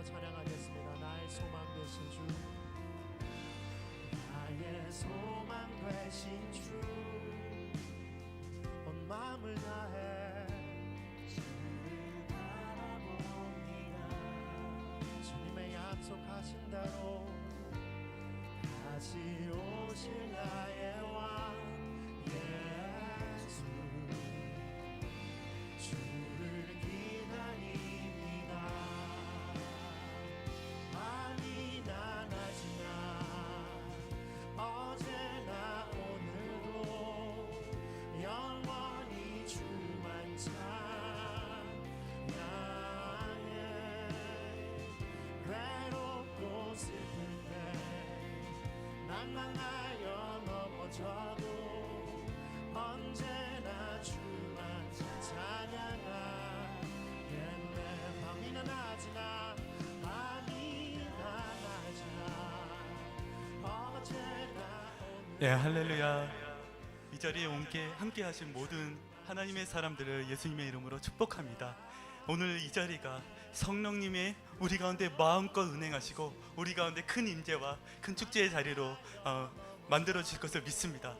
찬양하겠습니다. 나의 소망 되신 주, 나의 소망 되신 주, 온 마음을 다해 주를 바라봅니다. 주님의 약속하신 대로 다시 오실 나의 왕 예수, 주를 기다립니다. 많이 나나지나 어제나 오늘도 영원히 주만 찬양해. 괴롭고 슬플 때 낭망하여 넘어져도 언제나 주만 찬양하겠네. 밤이 나나지나 밤이 나나지나 어제나 오늘. 네, 할렐루야. 이 자리에 함께 하신 모든 하나님의 사람들을 예수님의 이름으로 축복합니다. 오늘 이 자리가 성령님의 우리 가운데 마음껏 은행하시고 우리 가운데 큰 임재와 큰 축제의 자리로 만들어 주실 것을 믿습니다.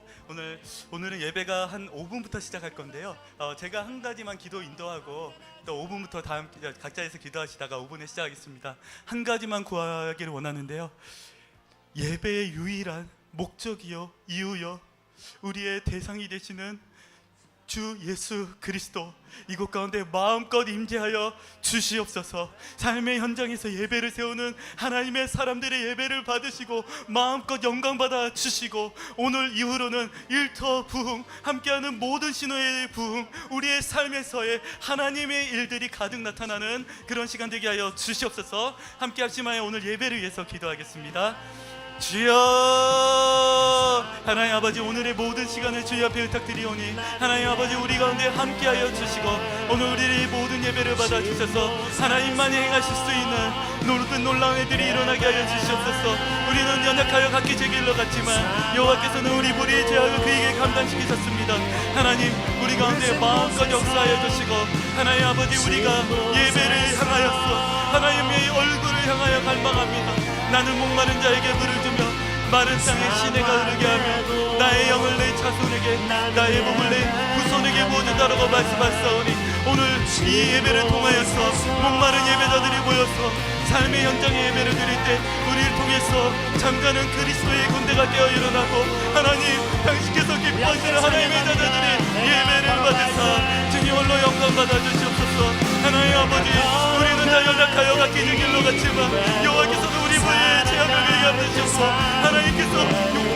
오늘은 예배가 한 5분부터 시작할 건데요. 제가 한 가지만 기도 인도하고 또 5분부터 다음 각자에서 기도하시다가 5분에 시작하겠습니다. 한 가지만 구하기를 원하는데요. 예배의 유일한 목적이요 이유요 우리의 대상이 되시는 주 예수 그리스도, 이곳 가운데 마음껏 임재하여 주시옵소서. 삶의 현장에서 예배를 세우는 하나님의 사람들의 예배를 받으시고 마음껏 영광받아 주시고, 오늘 이후로는 일터 부흥 함께하는 모든 신호의 부흥, 우리의 삶에서의 하나님의 일들이 가득 나타나는 그런 시간 되게 하여 주시옵소서. 함께 합심하여 오늘 예배를 위해서 기도하겠습니다. 주여, 하나님 아버지, 오늘의 모든 시간을 주여 앞에 부탁드리오니 하나님 아버지 우리 가운데 함께하여 주시고 오늘 우리의 모든 예배를 받아주셔서 하나님만이 행하실 수 있는 모든 놀라운 일들이 일어나게 하여 주시옵소서. 우리는 연약하여 각기 제 길로 갔지만 여호와께서는 우리 무리의 죄악을 그에게 감당시키셨습니다. 하나님, 우리 가운데 마음껏 역사하여 주시고 하나님 아버지, 우리가 예배를 향하였어 하나님의 얼굴을 향하여 갈망합니다. 나는 목마른 자에게 물을 주며 마른 땅에 시내가 흐르게 하며 나의 영을 내 자손에게 나의 몸을 내 후손에게 보여주다라고 말씀하셨사오니, 오늘 이 예배를 통하여서 목마른 예배자들이 모여서 삶의 현장의 예배를 드릴 때 우리를 통해서 잠자는 그리스도의 군대가 깨어 일어나고 하나님 당신께서 기뻐하시는 하나님의 자녀들이 예배를 받으사 주님 홀로 영광 받아주시옵소서. 하나님 아버지, 우리는 다 연약하여 각기 제 길로 갔지만 여호와께서는 우리 부의 죄악을 위해 갚으셨고 하나님께서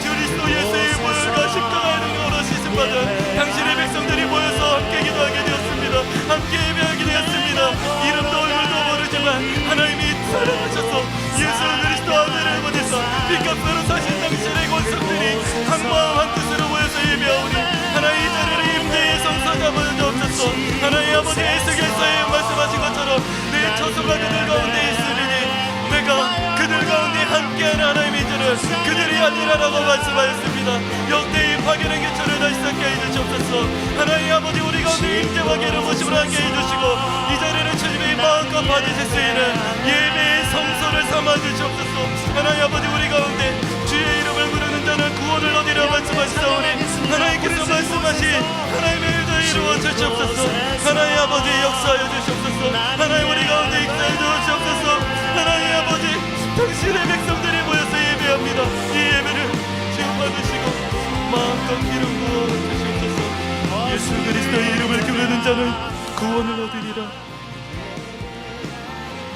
그리스도 예수의 보혈과 십자가의 능력으로 씻음받은 당신의 백성들이 모여서 함께 기도하게 되었습니다. 함께 예배하게 되었습니다. 이름도 얼굴도 모르지만 하나님이 사랑하셔서 예수 그리스도 아들을 보내사 빚값으로 사신 당신의 권속들이 한 마음 한 뜻으로 모여서 예배하오니 하나님 이 자리를 임재의 성사 잡아 주옵소서. 하나님 아버지, 에스겔서에 말씀하신 것처럼 내 처소가 그들 가운데 있으리니 내가 그들 가운데 함께하는 하나님의 이들은 그들이 아니라라고 말씀하였습니다. 역대의 파괴는 개천을 다시 쌓게 해주시옵소서. 하나님 아버지, 우리 가운데 임재와 괴로우심을 함께 해주시고 이 자리를 주님의 마음껏 받으실 수 있는 예배의 성소를 삼아주시옵소서. 하나님 아버지, 우리 가운데 주의 이름을 부르는 자는 구원을 얻으려 말씀하시사오니 하나님께서 말씀하신 하나님의 일을 이루어 주시옵소서. 하나님 아버지, 역사하여 주시옵소서. 하나님 우리 가운데 역사해 주시옵소서. 하나님 아버지, 당신의 백성들이 모여서 예배합니다. 이 예배를 지금 받으시고 마음껏 기름 부어 주시옵소서. 예수 그리스도의 이름을 부르는 자는 구원을 얻으리라.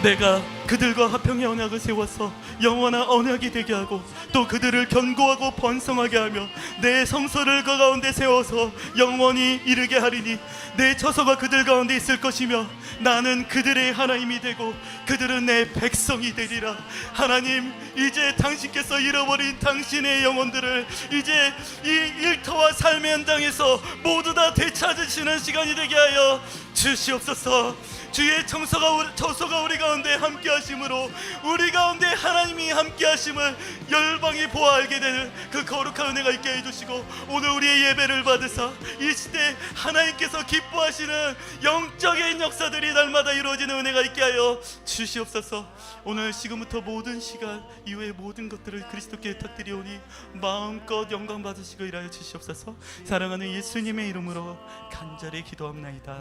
내가 그들과 화평의 언약을 세워서 영원한 언약이 되게 하고 또 그들을 견고하고 번성하게 하며 내 성소를 그 가운데 세워서 영원히 이르게 하리니 내 처소가 그들 가운데 있을 것이며 나는 그들의 하나님이 되고 그들은 내 백성이 되리라. 하나님, 이제 당신께서 잃어버린 당신의 영혼들을 이제 이 일터와 삶의 현장에서 모두 다 되찾으시는 시간이 되게 하여 주시옵소서. 주의 처소가 우리 가운데 함께 하심으로 우리 가운데 하나님이 함께 하심을 열방이 보아 알게 되는 그 거룩한 은혜가 있게 해주시고, 오늘 우리의 예배를 받으사 이 시대 하나님께서 기뻐하시는 영적인 역사들이 날마다 이루어지는 은혜가 있게 하여 주시옵소서. 오늘 지금부터 모든 시간 이후의 모든 것들을 그리스도께 부탁드리오니 마음껏 영광 받으시고 일하여 주시옵소서. 사랑하는 예수님의 이름으로 간절히 기도합나이다.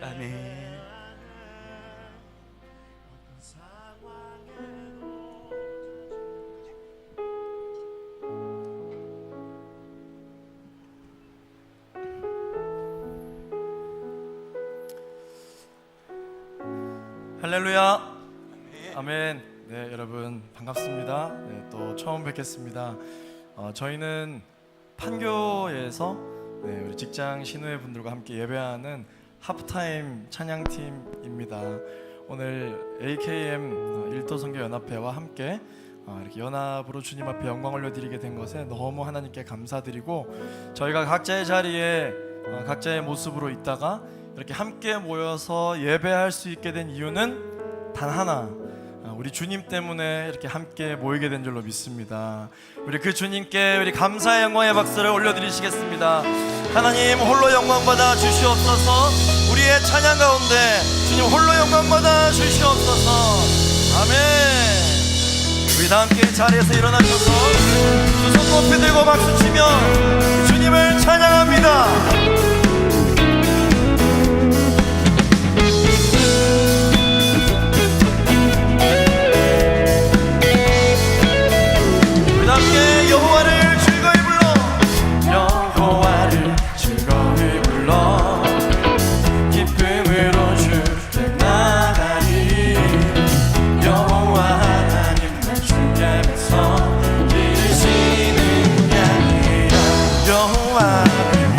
아멘. 할렐루야. 아멘. 네, 여러분 반갑습니다. 네, 또 처음 뵙겠습니다. 저희는 판교에서 우리 직장 신우회 분들과 함께 예배하는 하프타임 찬양팀입니다. 오늘 AKM 일도선교연합회와 함께 이렇게 연합으로 주님 앞에 영광 올려드리게 된 것에 너무 하나님께 감사드리고, 저희가 각자의 자리에 각자의 모습으로 있다가 이렇게 함께 모여서 예배할 수 있게 된 이유는 단 하나, 우리 주님 때문에 이렇게 함께 모이게 된 줄로 믿습니다. 우리 그 주님께 우리 감사의 영광의 박수를 올려드리시겠습니다. 하나님 홀로 영광 받아 주시옵소서. 우리의 찬양 가운데 주님 홀로 영광 받아 주시옵소서. 아멘. 우리 다 함께 자리에서 일어나셔서 두 손 높이 들고 박수 치며 주님을 찬양합니다. 함께 여호와를 즐거이 불러, 여호와를 즐거이 불러 기쁨으로 주께 나가리. 여호와 하나님 내 주께 서 기르시는 양이라. 여호와를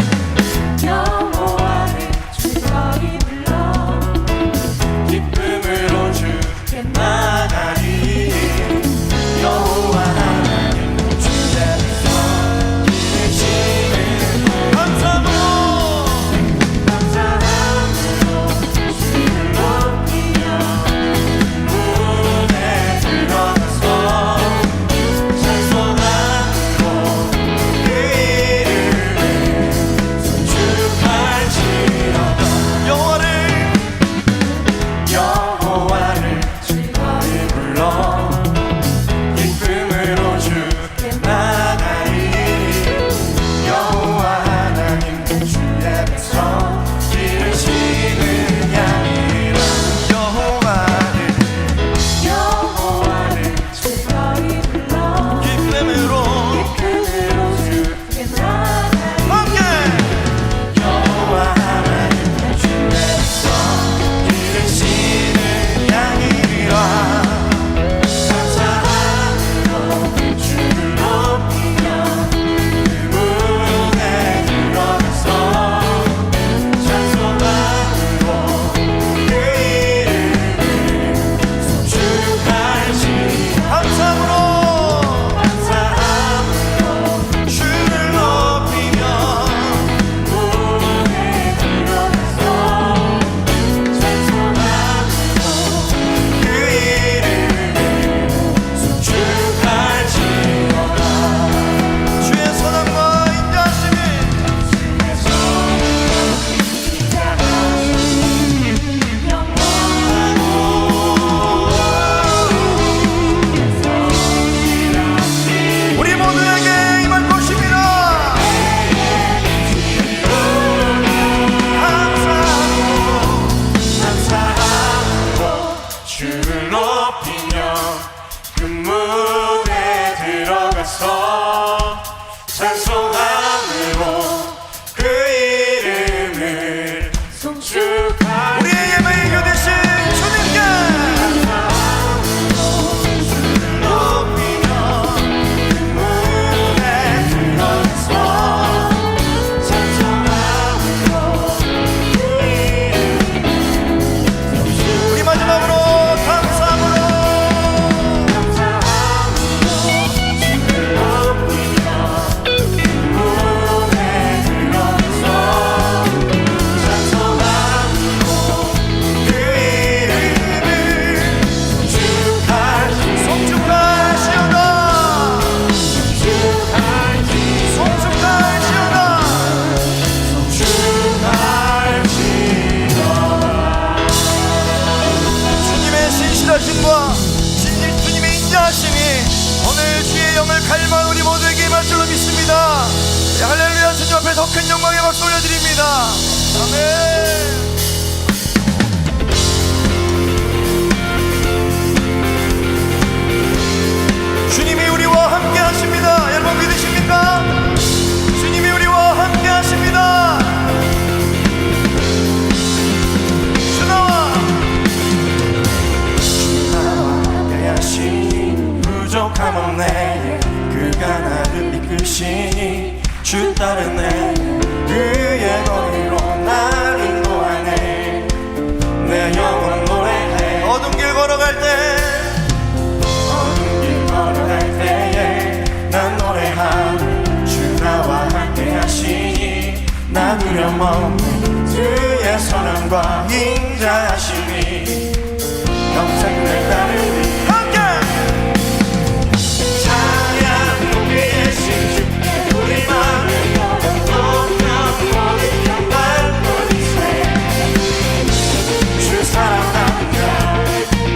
오늘 주의 영을 갈망 우리 모두에게 임할 줄로 믿습니다. 할렐루야. 주님 앞에 더 큰 영광의 박수 올려드립니다. 아멘. 주님이 우리와 함께 하십니다. 여러분 믿으십니까? 주님이 우리와 함께 하십니다. 주나와 함께 하시니 부족함 없네. 그가 나를 이끄시니 주 따르네. 그의 거리로 날 인도하네. 내 영혼 노래해. 어둠 길 걸어갈 때 난 노래하네. 주 나와 함께 하시니 나 두려움 없네. 주의 선함과 인자하시니 영생 내 따르니 함께 찬양 높이 계신 주께 우리 마음을 높여 모든 영광 돌리세. 주 사랑하며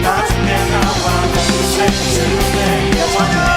나중에 나와 주세. 주의 영광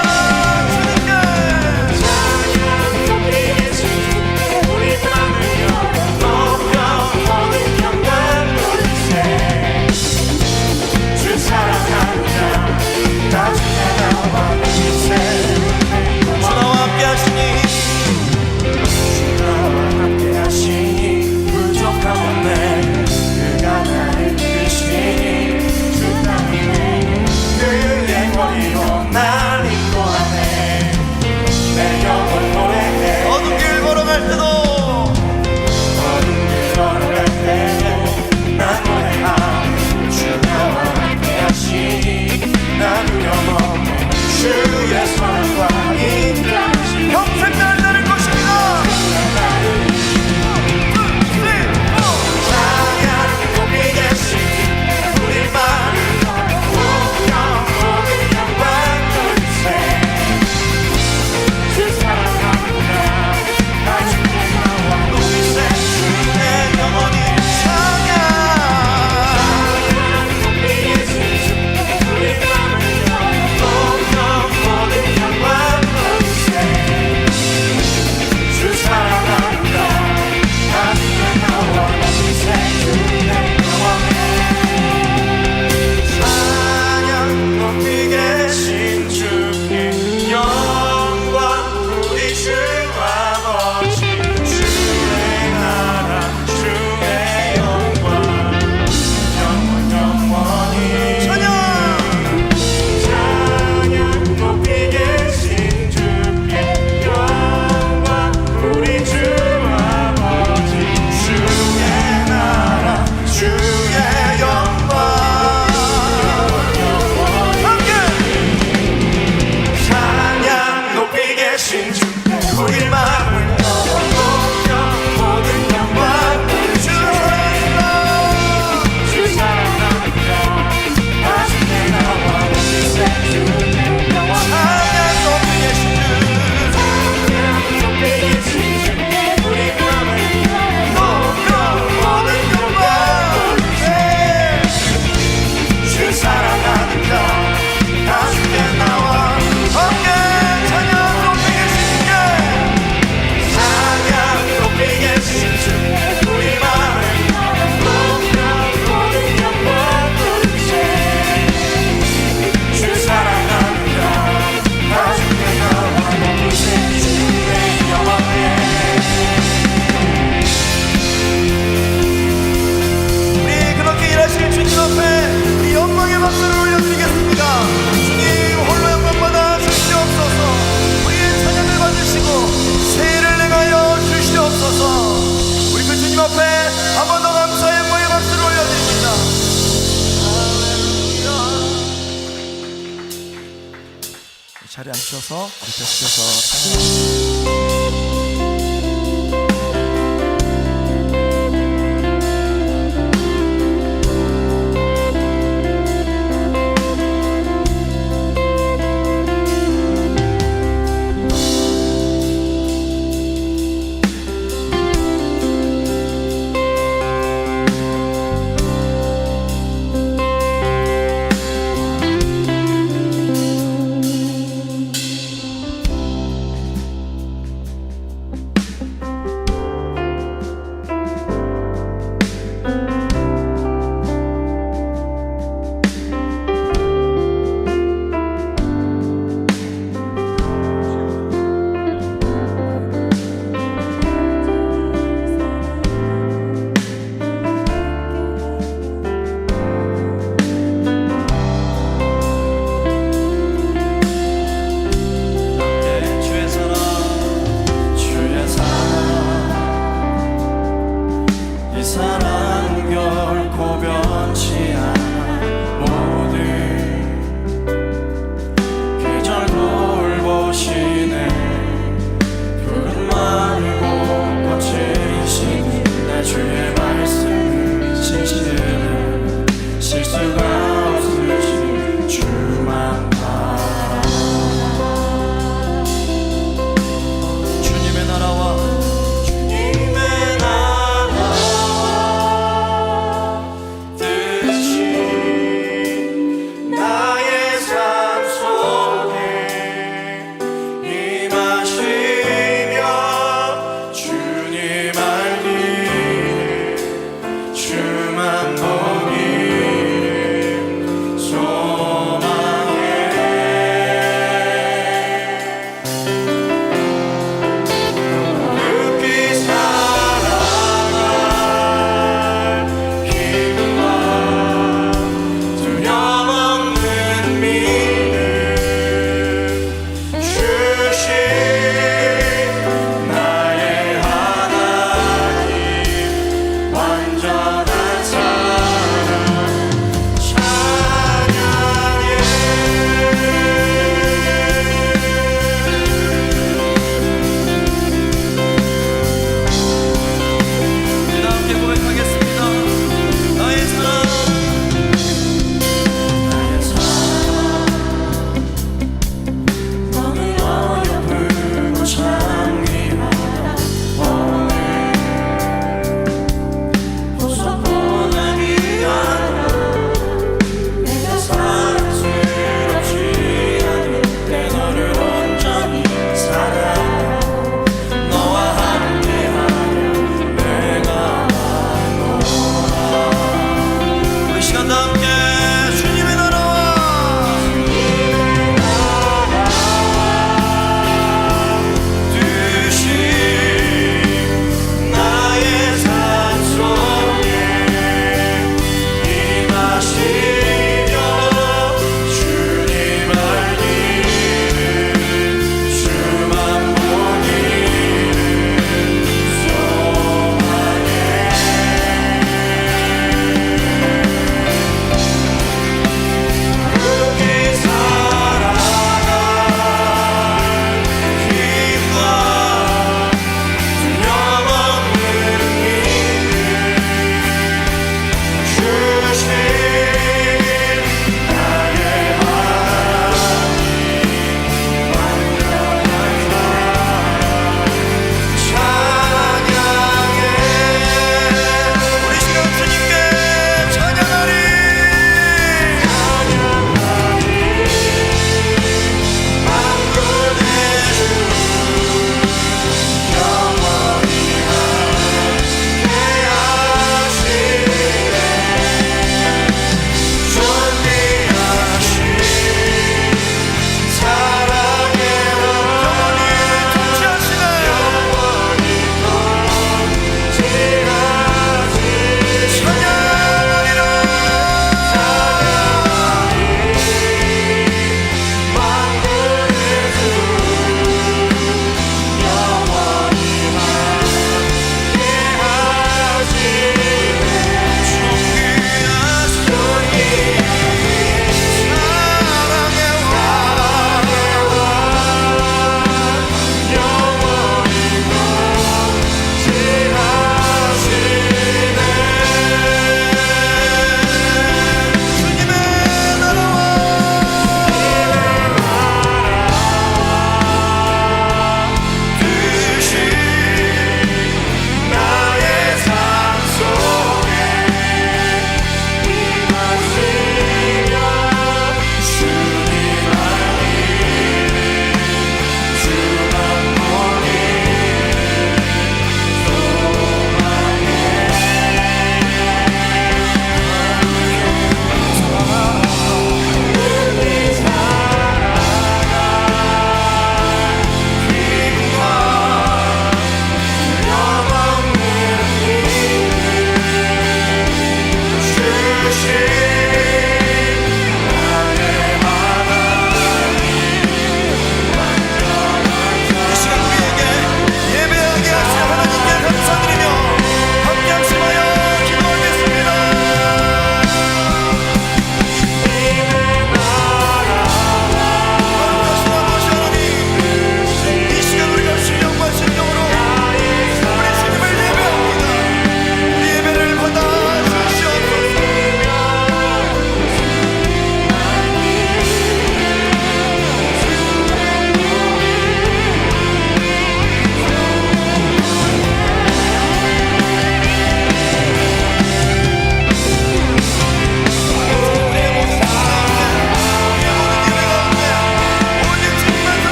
자리에 앉으셔서 앉으셔서 찬양합니다.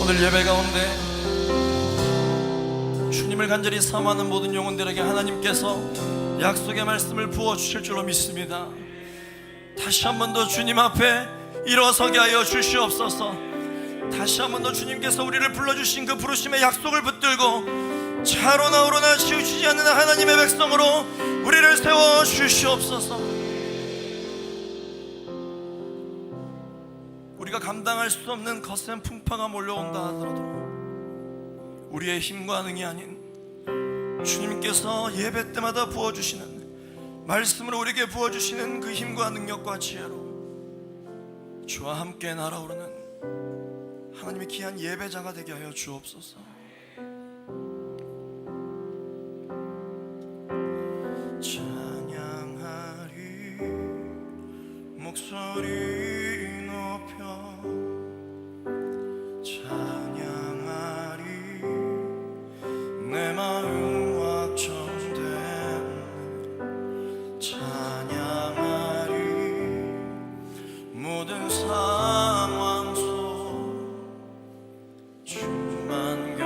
오늘 예배 가운데 주님을 간절히 사모하는 모든 영혼들에게 하나님께서 약속의 말씀을 부어주실 줄로 믿습니다. 다시 한 번 더 주님 앞에 일어서게 하여 주시옵소서. 다시 한 번 더 주님께서 우리를 불러주신 그 부르심의 약속을 붙들고 차로나 오로나 치우치지 않는 하나님의 백성으로 우리를 세워 주시옵소서. 우리가 감당할 수 없는 거센 풍파가 몰려온다 하더라도 우리의 힘과 능이 아닌 주님께서 예배 때마다 부어주시는 말씀으로 우리에게 부어주시는 그 힘과 능력과 지혜로 주와 함께 날아오르는 하나님의 귀한 예배자가 되게 하여 주옵소서. 찬양하리 목소리 높여 찬양하리 내 마음 확정된 찬양하리 모든 상황 속 주만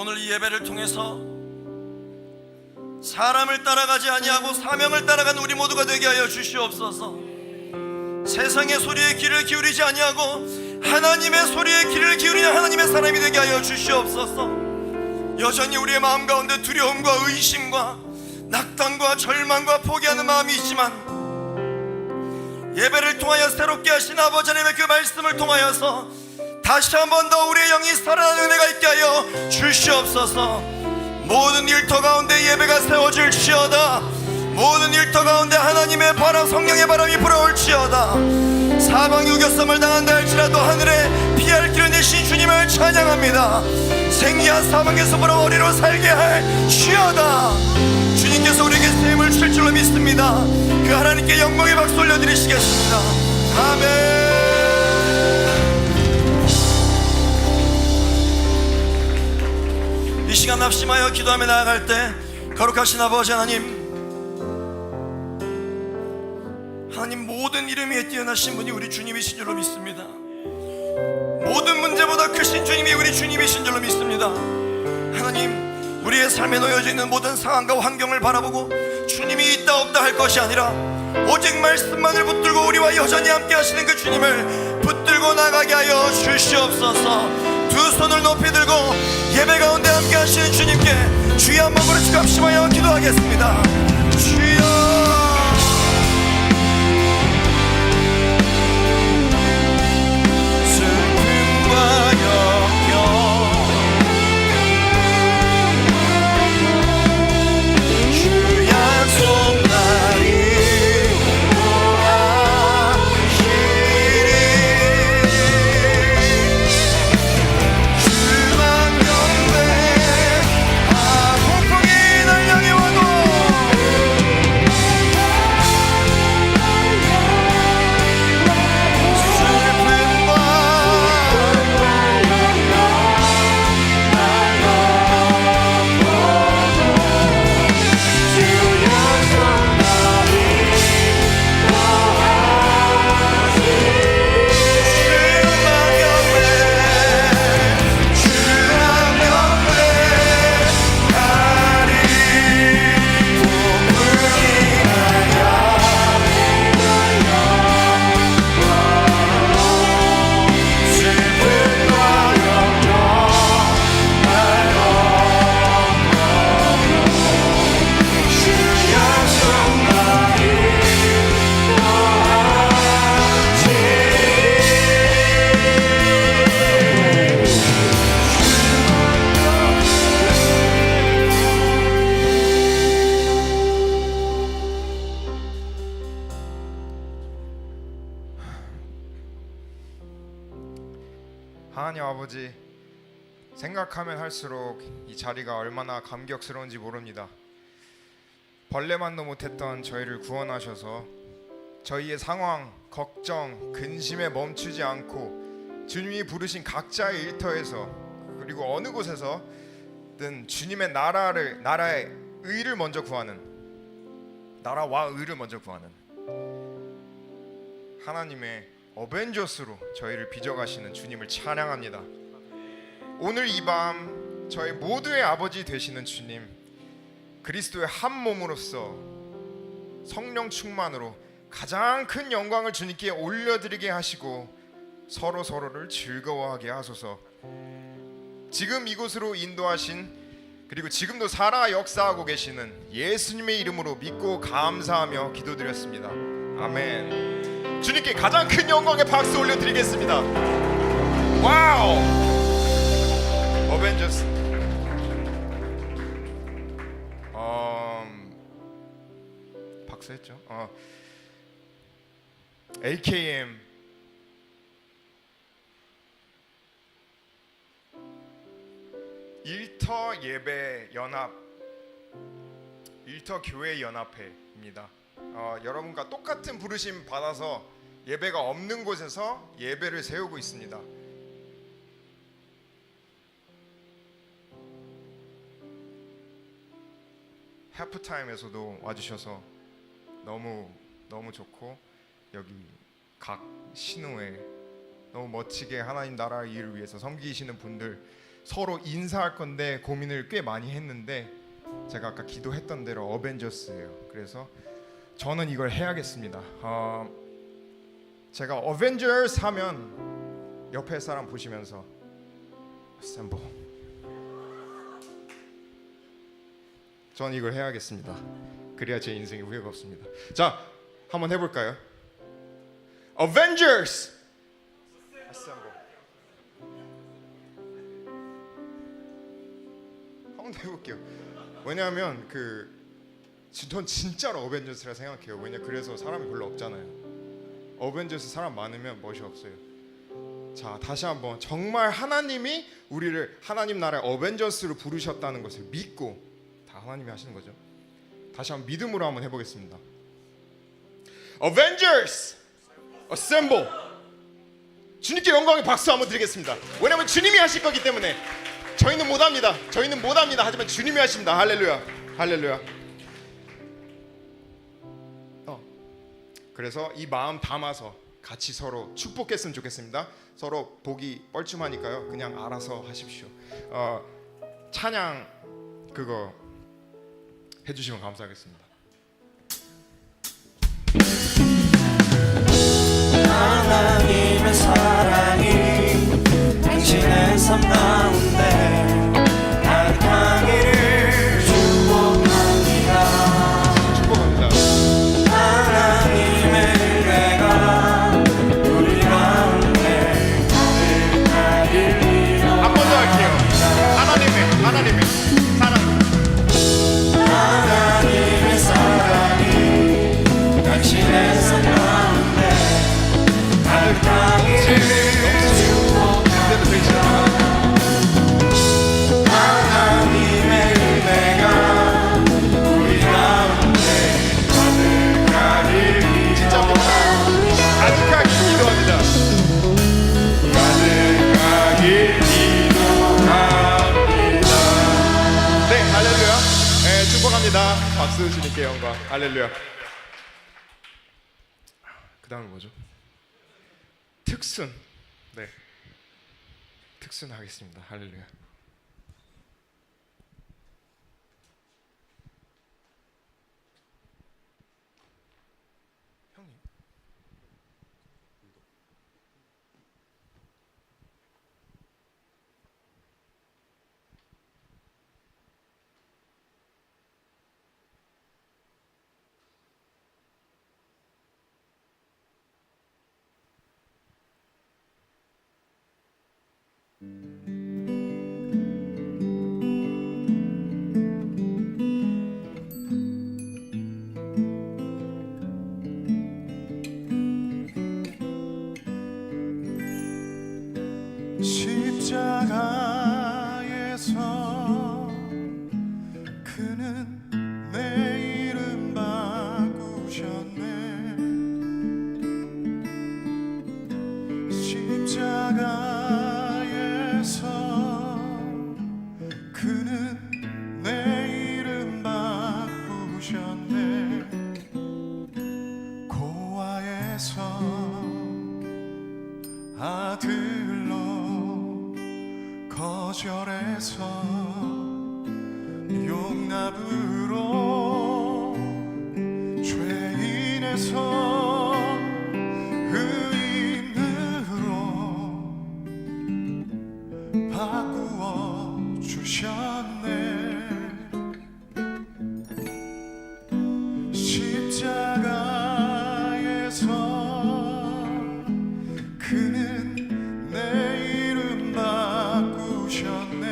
오늘 이 예배를 통해서 사람을 따라가지 아니하고 사명을 따라간 우리 모두가 되게 하여 주시옵소서. 세상의 소리에 귀를 기울이지 아니하고 하나님의 소리에 귀를 기울이는 하나님의 사람이 되게 하여 주시옵소서. 여전히 우리의 마음 가운데 두려움과 의심과 낙담과 절망과 포기하는 마음이 있지만 예배를 통하여 새롭게 하신 아버지 하나님의 그 말씀을 통하여서 다시 한 번 더 우리의 영이 살아나는 은혜가 있게 하여 주시옵소서. 모든 일터 가운데 예배가 세워질지어다. 모든 일터 가운데 하나님의 바람, 성령의 바람이 불어올지어다. 사방이 우겨섬을 당한다 할지라도 하늘에 피할 길을 내신 주님을 찬양합니다. 생리한 사방에서 불어오리로 살게 할지어다. 주님께서 우리에게 셈을 칠 줄로 믿습니다. 그 하나님께 영광의 박수 올려드리시겠습니다. 아멘. 이 시간 납심하여 기도하며 나아갈 때 거룩하신 아버지 하나님, 하나님 모든 이름에 뛰어나신 분이 우리 주님이신 줄로 믿습니다. 모든 문제보다 크신 주님이 우리 주님이신 줄로 믿습니다. 하나님, 우리의 삶에 놓여져 있는 모든 상황과 환경을 바라보고 주님이 있다 없다 할 것이 아니라 오직 말씀만을 붙들고 우리와 여전히 함께 하시는 그 주님을 붙들고 나가게 하여 주시옵소서. 두 손을 높이 들고 예배 가운데 함께 하시는 주님께 주의 한 몸으로 합심하여 기도하겠습니다. 주여, 하나님 아버지, 생각하면 할수록 이 자리가 얼마나 감격스러운지 모릅니다. 벌레만도 못했던 저희를 구원하셔서 저희의 상황, 걱정, 근심에 멈추지 않고 주님이 부르신 각자의 일터에서 그리고 어느 곳에서든 주님의 나라의 의를 먼저 구하는, 나라와 의를 먼저 구하는 하나님의 어벤져스로 저희를 빚어가시는 주님을 찬양합니다. 오늘 이 밤 저희 모두의 아버지 되시는 주님, 그리스도의 한 몸으로서 성령 충만으로 가장 큰 영광을 주님께 올려드리게 하시고 서로를 즐거워하게 하소서. 지금 이곳으로 인도하신, 그리고 지금도 살아 역사하고 계시는 예수님의 이름으로 믿고 감사하며 기도드렸습니다. 아멘. 주님께 가장 큰 영광의 박수 올려드리겠습니다. 와우! 어벤져스. 박수했죠? AKM 일터 예배 연합, 일터 교회 연합회입니다. 여러분과 똑같은 부르심 받아서 예배가 없는 곳에서 예배를 세우고 있습니다. 하프타임에서도 와주셔서 너무 좋고, 여기 각 신호에 너무 멋지게 하나님 나라의 일을 위해서 섬기시는 분들 서로 인사할 건데 고민을 꽤 많이 했는데 제가 아까 기도했던 대로 어벤져스예요. 그래서 저는 이걸 해야겠습니다. 제가 어벤져스 하면 옆에 사람 보시면서 셈보, 전 이걸 해야겠습니다. 그래야 제 인생에 후회가 없습니다. 자, 한번 해볼까요? 어벤져스 셈보. 한번 해볼게요. 왜냐하면 전 진짜로 어벤져스라 생각해요. 그래서 사람이 별로 없잖아요. 어벤져스 사람 많으면 멋이 없어요. 자, 다시 한번 정말 하나님이 우리를 하나님 나라의 어벤져스로 부르셨다는 것을 믿고, 다 하나님이 하시는 거죠. 다시 한번 믿음으로 한번 해보겠습니다. 어벤져스 어셈블. 주님께 영광의 박수 한번 드리겠습니다. 왜냐하면 주님이 하실 거기 때문에. 저희는 못합니다. 하지만 주님이 하십니다. 할렐루야, 할렐루야. 그래서 이 마음 담아서 같이 서로 축복했으면 좋겠습니다. 서로 보기 뻘쭘하니까요, 그냥 알아서 하십시오. 찬양 그거 해주시면 감사하겠습니다. 하나님의 사랑이 당신의 삶 가운데 나타나기를 축복합니다. 축복합니다. 하나님의 은혜가 우리 가운데 가득하길 한 번 더 할게요. 하나님의 사랑. 하나님의 사랑이 당신의 삶 가운데 가득하기를 축복합니다. 하나님의 은혜가 우리 가운데 가득하길 진짜 가득하게 기도합니다. 가득하게 기도합니다. 네, 할렐루야. 네, 축복합니다. 박수 주님께 영광. 할렐루야. 그 다음은 뭐죠? 특순. 네, 특순 하겠습니다. 할렐루야. 형님. 십자가에서 그는 내 이름 바꾸셨네. 십자가에서 그는 내 이름 바꾸셨네. 고아에서 아들로 거절해서 용납으로 죄인에서 의인으로 바꾸어 주셨네. 십자가에서 그는 내 이름 바꾸셨네.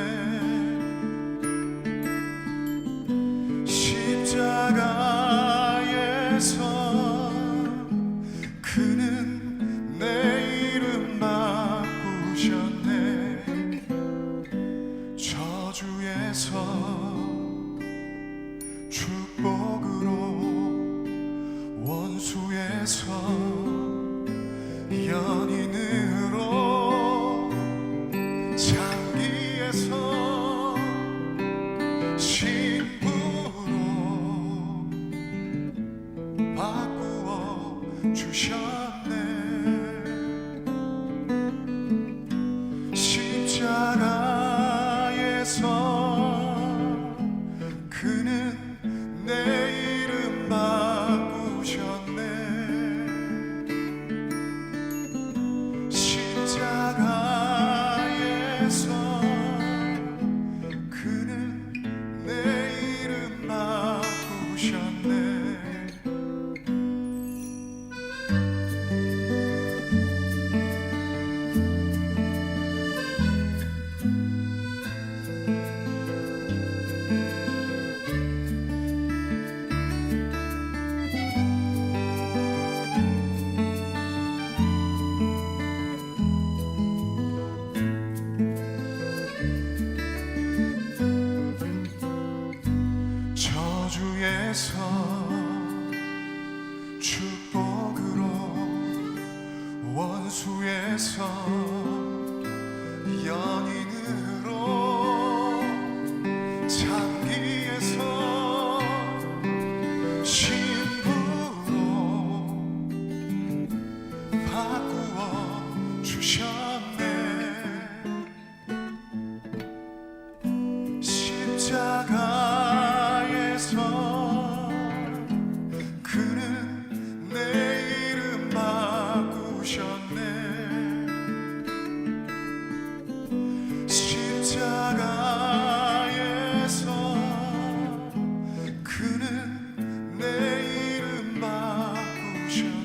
십자가에서 그는 내 이름 바꾸셨네. 저주에서 축복으로 원수에서 연인으로 장기에서 신부로 바꾸어 주셨네. 십자가 원수에서 축복으로 원수에서 연인으로 장기에서 신부로 바꾸어 주셨네. 십자가에서 그는 내 이름 바꾸셨네. 십자가에서 그는 내 이름 바꾸셨네.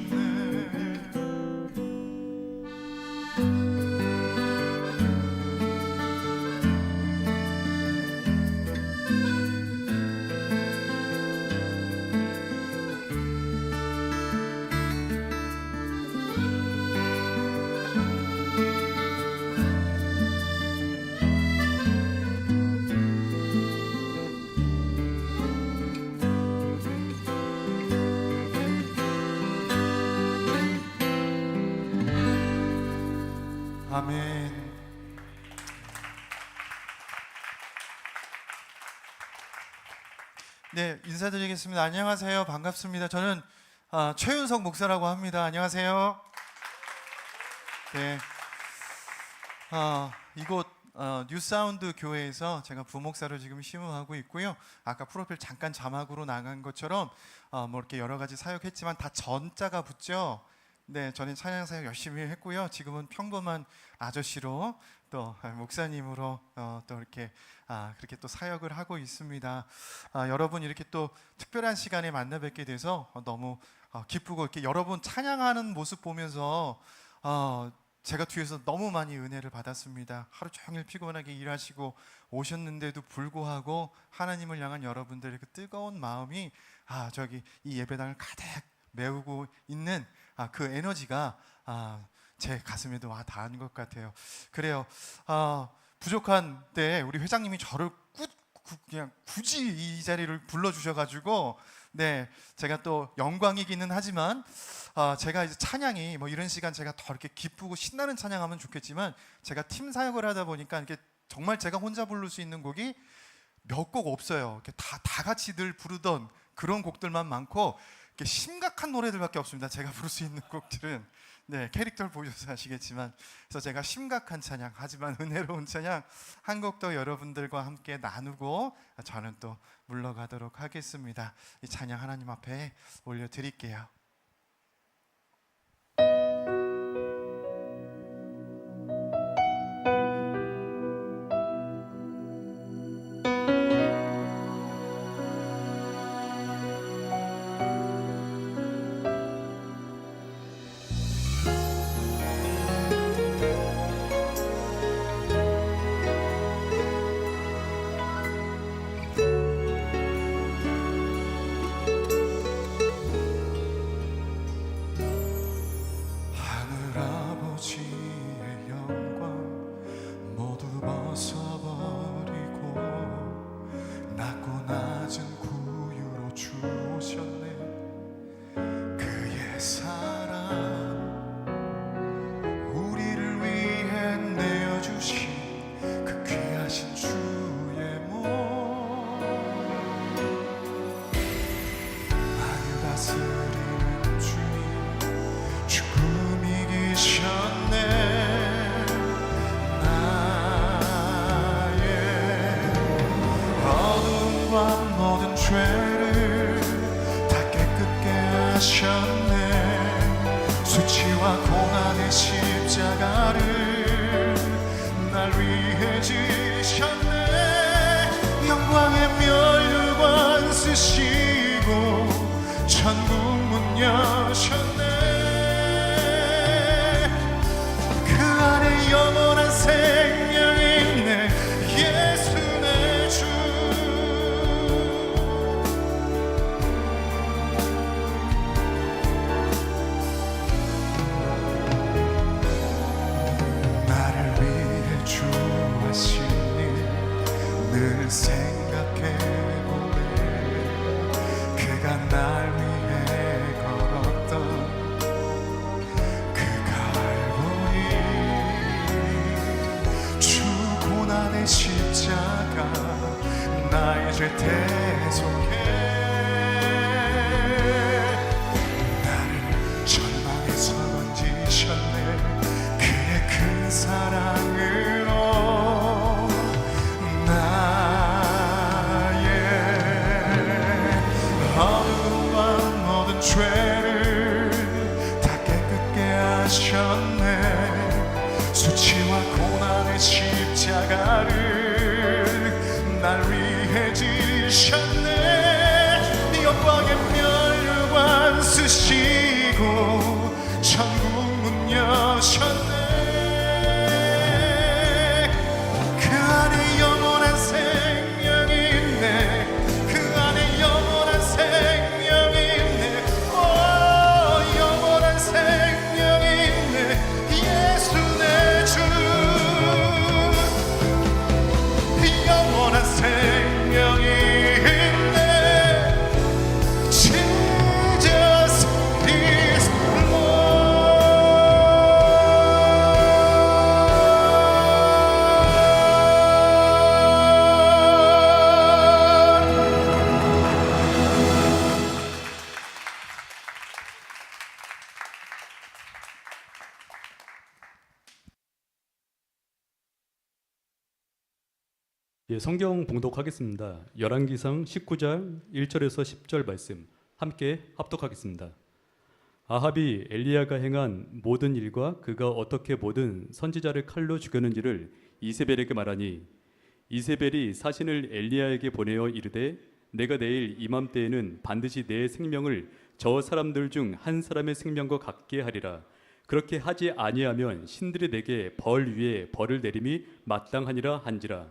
아멘. 네, 인사드리겠습니다. 안녕하세요. 반갑습니다. 저는 최윤석 목사라고 합니다. 안녕하세요. 네, 이곳 뉴사운드 교회에서 제가 부목사로 지금 심우하고 있고요. 아까 프로필 잠깐 자막으로 나간 것처럼 뭐 이렇게 여러 가지 사역했지만 다 전자가 붙죠. 네, 저는 찬양 사역 열심히 했고요. 지금은 평범한 아저씨로 또 목사님으로 또 이렇게 그렇게 또 사역을 하고 있습니다. 여러분 이렇게 또 특별한 시간에 만나 뵙게 돼서 너무 기쁘고 이렇게 여러분 찬양하는 모습 보면서 제가 뒤에서 너무 많이 은혜를 받았습니다. 하루 종일 피곤하게 일하시고 오셨는데도 불구하고 하나님을 향한 여러분들의 그 뜨거운 마음이 저기 이 예배당을 가득 메우고 있는 그 에너지가 제 가슴에도 와 닿은 것 같아요. 그래요. 부족한 때 우리 회장님이 저를 그냥 굳이 이 자리를 불러주셔가지고 네, 제가 또 영광이기는 하지만 제가 이제 찬양이 뭐 이런 시간 제가 더 이렇게 기쁘고 신나는 찬양하면 좋겠지만 제가 팀 사역을 하다 보니까 이렇게 정말 제가 혼자 부를 수 있는 곡이 몇 곡 없어요. 이렇게 다 같이 늘 부르던 그런 곡들만 많고 이렇게 심각한 노래들밖에 없습니다. 제가 부를 수 있는 곡들은 네, 캐릭터를 보셔서 아시겠지만 그래서 제가 심각한 찬양 하지만 은혜로운 찬양 한 곡 더 여러분들과 함께 나누고 저는 또 물러가도록 하겠습니다. 이 찬양 하나님 앞에 올려드릴게요. 아버지의 영광 모두 벗어버리고 낮고 낮은 구유로 주오셨네. 그의 사랑 우리를 위해 내어주신 그 귀하신 주의 몸 만유 다스리는 주님 죽음 이기셨네. 나의 어둠과 모든 죄를 다 깨끗게 하셨네. 수치와 고난의 십자가를 날 위해 지셨네. 영광의 면류관 쓰시고 천국 문 여셨네. 영원한 생명이 있네. 예수 내 주. 나를 위해 주하신 일 늘 생각해보네. 그 나 이제 대속해 나를 절망에서 건지셨네 그의 큰 사랑으로 나의 어두운 모든 죄를 다 깨끗게 하셨네 수치와 고난의 십자가를 날 위해 지셨네 영광의 멸관 쓰시고 천국 문 여셨네 그 안에 영원한 생명이 있네 그 안에 영원한 생명이 있네 오 영원한 생명이 있네 예수 내 주 영원한 생명이 있네 Jesus is Lord. 예, 성경 봉독하겠습니다. 열왕기상 19장 1절에서 10절 말씀 함께 합독하겠습니다. 아합이 엘리야가 행한 모든 일과 그가 어떻게 모든 선지자를 칼로 죽였는지를 이세벨에게 말하니 이세벨이 사신을 엘리야에게 보내어 이르되 내가 내일 이맘때에는 반드시 내 생명을 저 사람들 중 한 사람의 생명과 같게 하리라. 그렇게 하지 아니하면 신들이 내게 벌 위에 벌을 내림이 마땅하니라 한지라.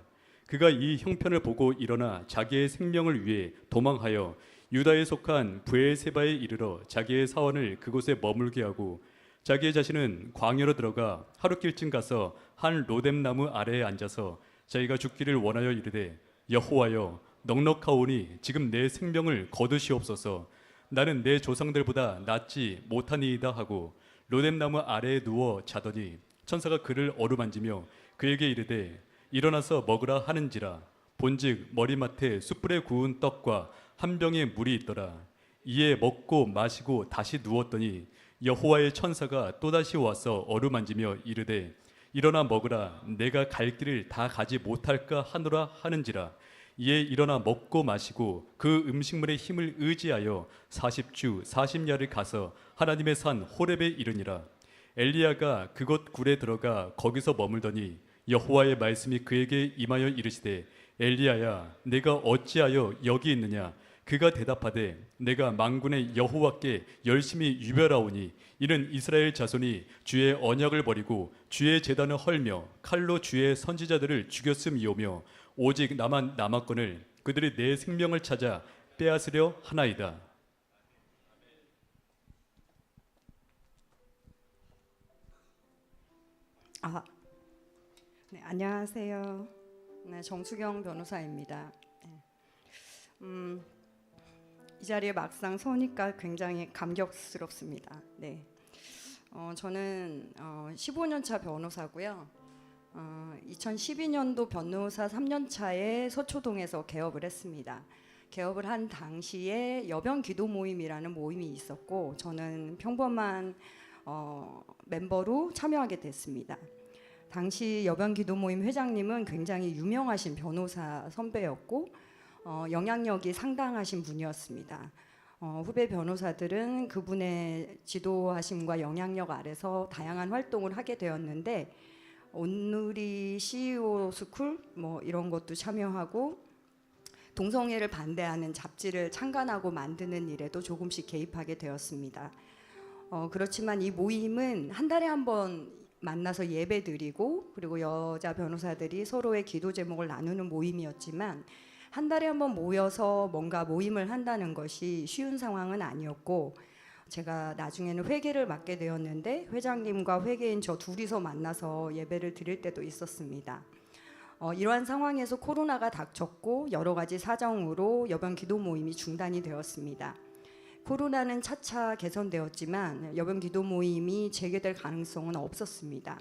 그가 이 형편을 보고 일어나 자기의 생명을 위해 도망하여 유다에 속한 브엘세바에 이르러 자기의 사원을 그곳에 머물게 하고 자기의 자신은 광야로 들어가 하룻길쯤 가서 한 로뎀나무 아래에 앉아서 자기가 죽기를 원하여 이르되 여호와여 넉넉하오니 지금 내 생명을 거두시옵소서 나는 내 조상들보다 낫지 못하니이다 하고 로뎀나무 아래에 누워 자더니 천사가 그를 어루만지며 그에게 이르되 일어나서 먹으라 하는지라 본즉 머리맡에 숯불에 구운 떡과 한 병의 물이 있더라. 이에 먹고 마시고 다시 누웠더니 여호와의 천사가 또다시 와서 어루만지며 이르되 일어나 먹으라 내가 갈 길을 다 가지 못할까 하노라 하는지라. 이에 일어나 먹고 마시고 그 음식물의 힘을 의지하여 40주 40야를 가서 하나님의 산 호렙에 이르니라. 엘리야가 그곳 굴에 들어가 거기서 머물더니 여호와의 말씀이 그에게 임하여 이르시되 엘리야야 내가 어찌하여 여기 있느냐. 그가 대답하되 내가 만군의 여호와께 열심히 유별하오니 이는 이스라엘 자손이 주의 언약을 버리고 주의 제단을 헐며 칼로 주의 선지자들을 죽였음이오며 오직 나만 남았거늘 그들이 내 생명을 찾아 빼앗으려 하나이다. 네, 안녕하세요. 네, 정수경 변호사입니다. 네. 이 자리에 막상 서니까 굉장히 감격스럽습니다. 네. 저는 15년 차 변호사고요. 2012년도 변호사 3년 차에 서초동에서 개업을 했습니다. 개업을 한 당시에 여변 기도 모임이라는 모임이 있었고 저는 평범한 멤버로 참여하게 됐습니다. 당시 여변 기도 모임 회장님은 굉장히 유명하신 변호사 선배였고 영향력이 상당하신 분이었습니다. 후배 변호사들은 그분의 지도하심과 영향력 아래서 다양한 활동을 하게 되었는데 온누리 CEO 스쿨 뭐 이런 것도 참여하고 동성애를 반대하는 잡지를 창간하고 만드는 일에도 조금씩 개입하게 되었습니다. 그렇지만 이 모임은 한 달에 한 번 만나서 예배 드리고 그리고 여자 변호사들이 서로의 기도 제목을 나누는 모임이었지만 한 달에 한 번 모여서 뭔가 모임을 한다는 것이 쉬운 상황은 아니었고 제가 나중에는 회계를 맡게 되었는데 회장님과 회계인 저 둘이서 만나서 예배를 드릴 때도 있었습니다. 이러한 상황에서 코로나가 닥쳤고 여러 가지 사정으로 여변 기도 모임이 중단이 되었습니다. 코로나는 차차 개선되었지만 여변 기도 모임이 재개될 가능성은 없었습니다.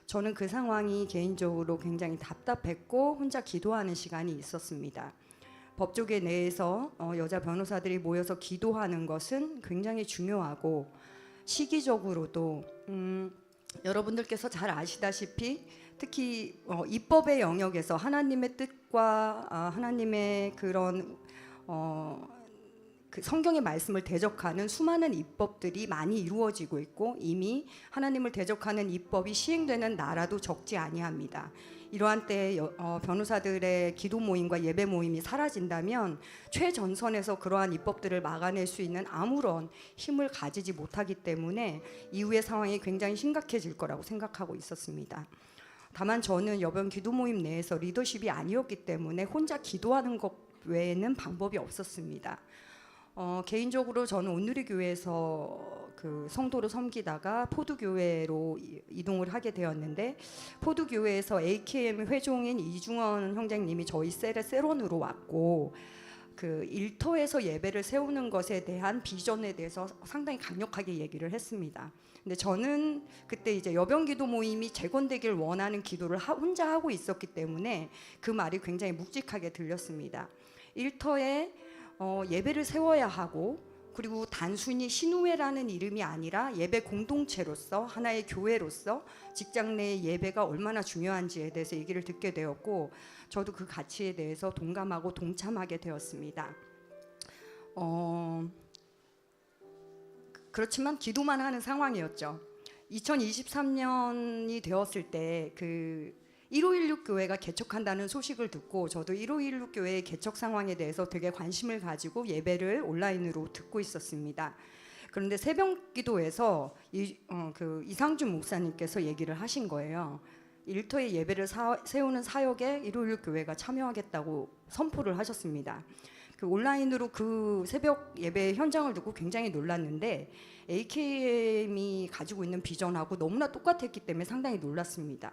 저는 그 상황이 개인적으로 굉장히 답답했고 혼자 기도하는 시간이 있었습니다. 법조계 내에서 여자 변호사들이 모여서 기도하는 것은 굉장히 중요하고 시기적으로도 여러분들께서 잘 아시다시피 특히 입법의 영역에서 하나님의 뜻과 하나님의 그런 그 성경의 말씀을 대적하는 수많은 입법들이 많이 이루어지고 있고 이미 하나님을 대적하는 입법이 시행되는 나라도 적지 아니합니다. 이러한 때에 변호사들의 기도 모임과 예배 모임이 사라진다면 최전선에서 그러한 입법들을 막아낼 수 있는 아무런 힘을 가지지 못하기 때문에 이후의 상황이 굉장히 심각해질 거라고 생각하고 있었습니다. 다만 저는 여변 기도 모임 내에서 리더십이 아니었기 때문에 혼자 기도하는 것 외에는 방법이 없었습니다. 개인적으로 저는 온누리 교회에서 그 성도로 섬기다가 포두교회로 이동을 하게 되었는데 포두교회에서 AKM 회종인 이중원 형제님이 저희 셀의 셀원으로 왔고 그 일터에서 예배를 세우는 것에 대한 비전에 대해서 상당히 강력하게 얘기를 했습니다. 근데 저는 그때 이제 여변기도 모임이 재건되길 원하는 기도를 혼자 하고 있었기 때문에 그 말이 굉장히 묵직하게 들렸습니다. 일터에 예배를 세워야 하고 그리고 단순히 신우회라는 이름이 아니라 예배 공동체로서 하나의 교회로서 직장 내의 예배가 얼마나 중요한지에 대해서 얘기를 듣게 되었고 저도 그 가치에 대해서 동감하고 동참하게 되었습니다. 그렇지만 기도만 하는 상황이었죠. 2023년이 되었을 때 그 1516 교회가 개척한다는 소식을 듣고 저도 1516 교회의 개척 상황에 대해서 되게 관심을 가지고 예배를 온라인으로 듣고 있었습니다. 그런데 새벽 기도에서 이상준 목사님께서 얘기를 하신 거예요. 일터의 예배를 세우는 사역에 1516 교회가 참여하겠다고 선포를 하셨습니다. 그 온라인으로 그 새벽 예배 현장을 듣고 굉장히 놀랐는데 AKM이 가지고 있는 비전하고 너무나 똑같았기 때문에 상당히 놀랐습니다.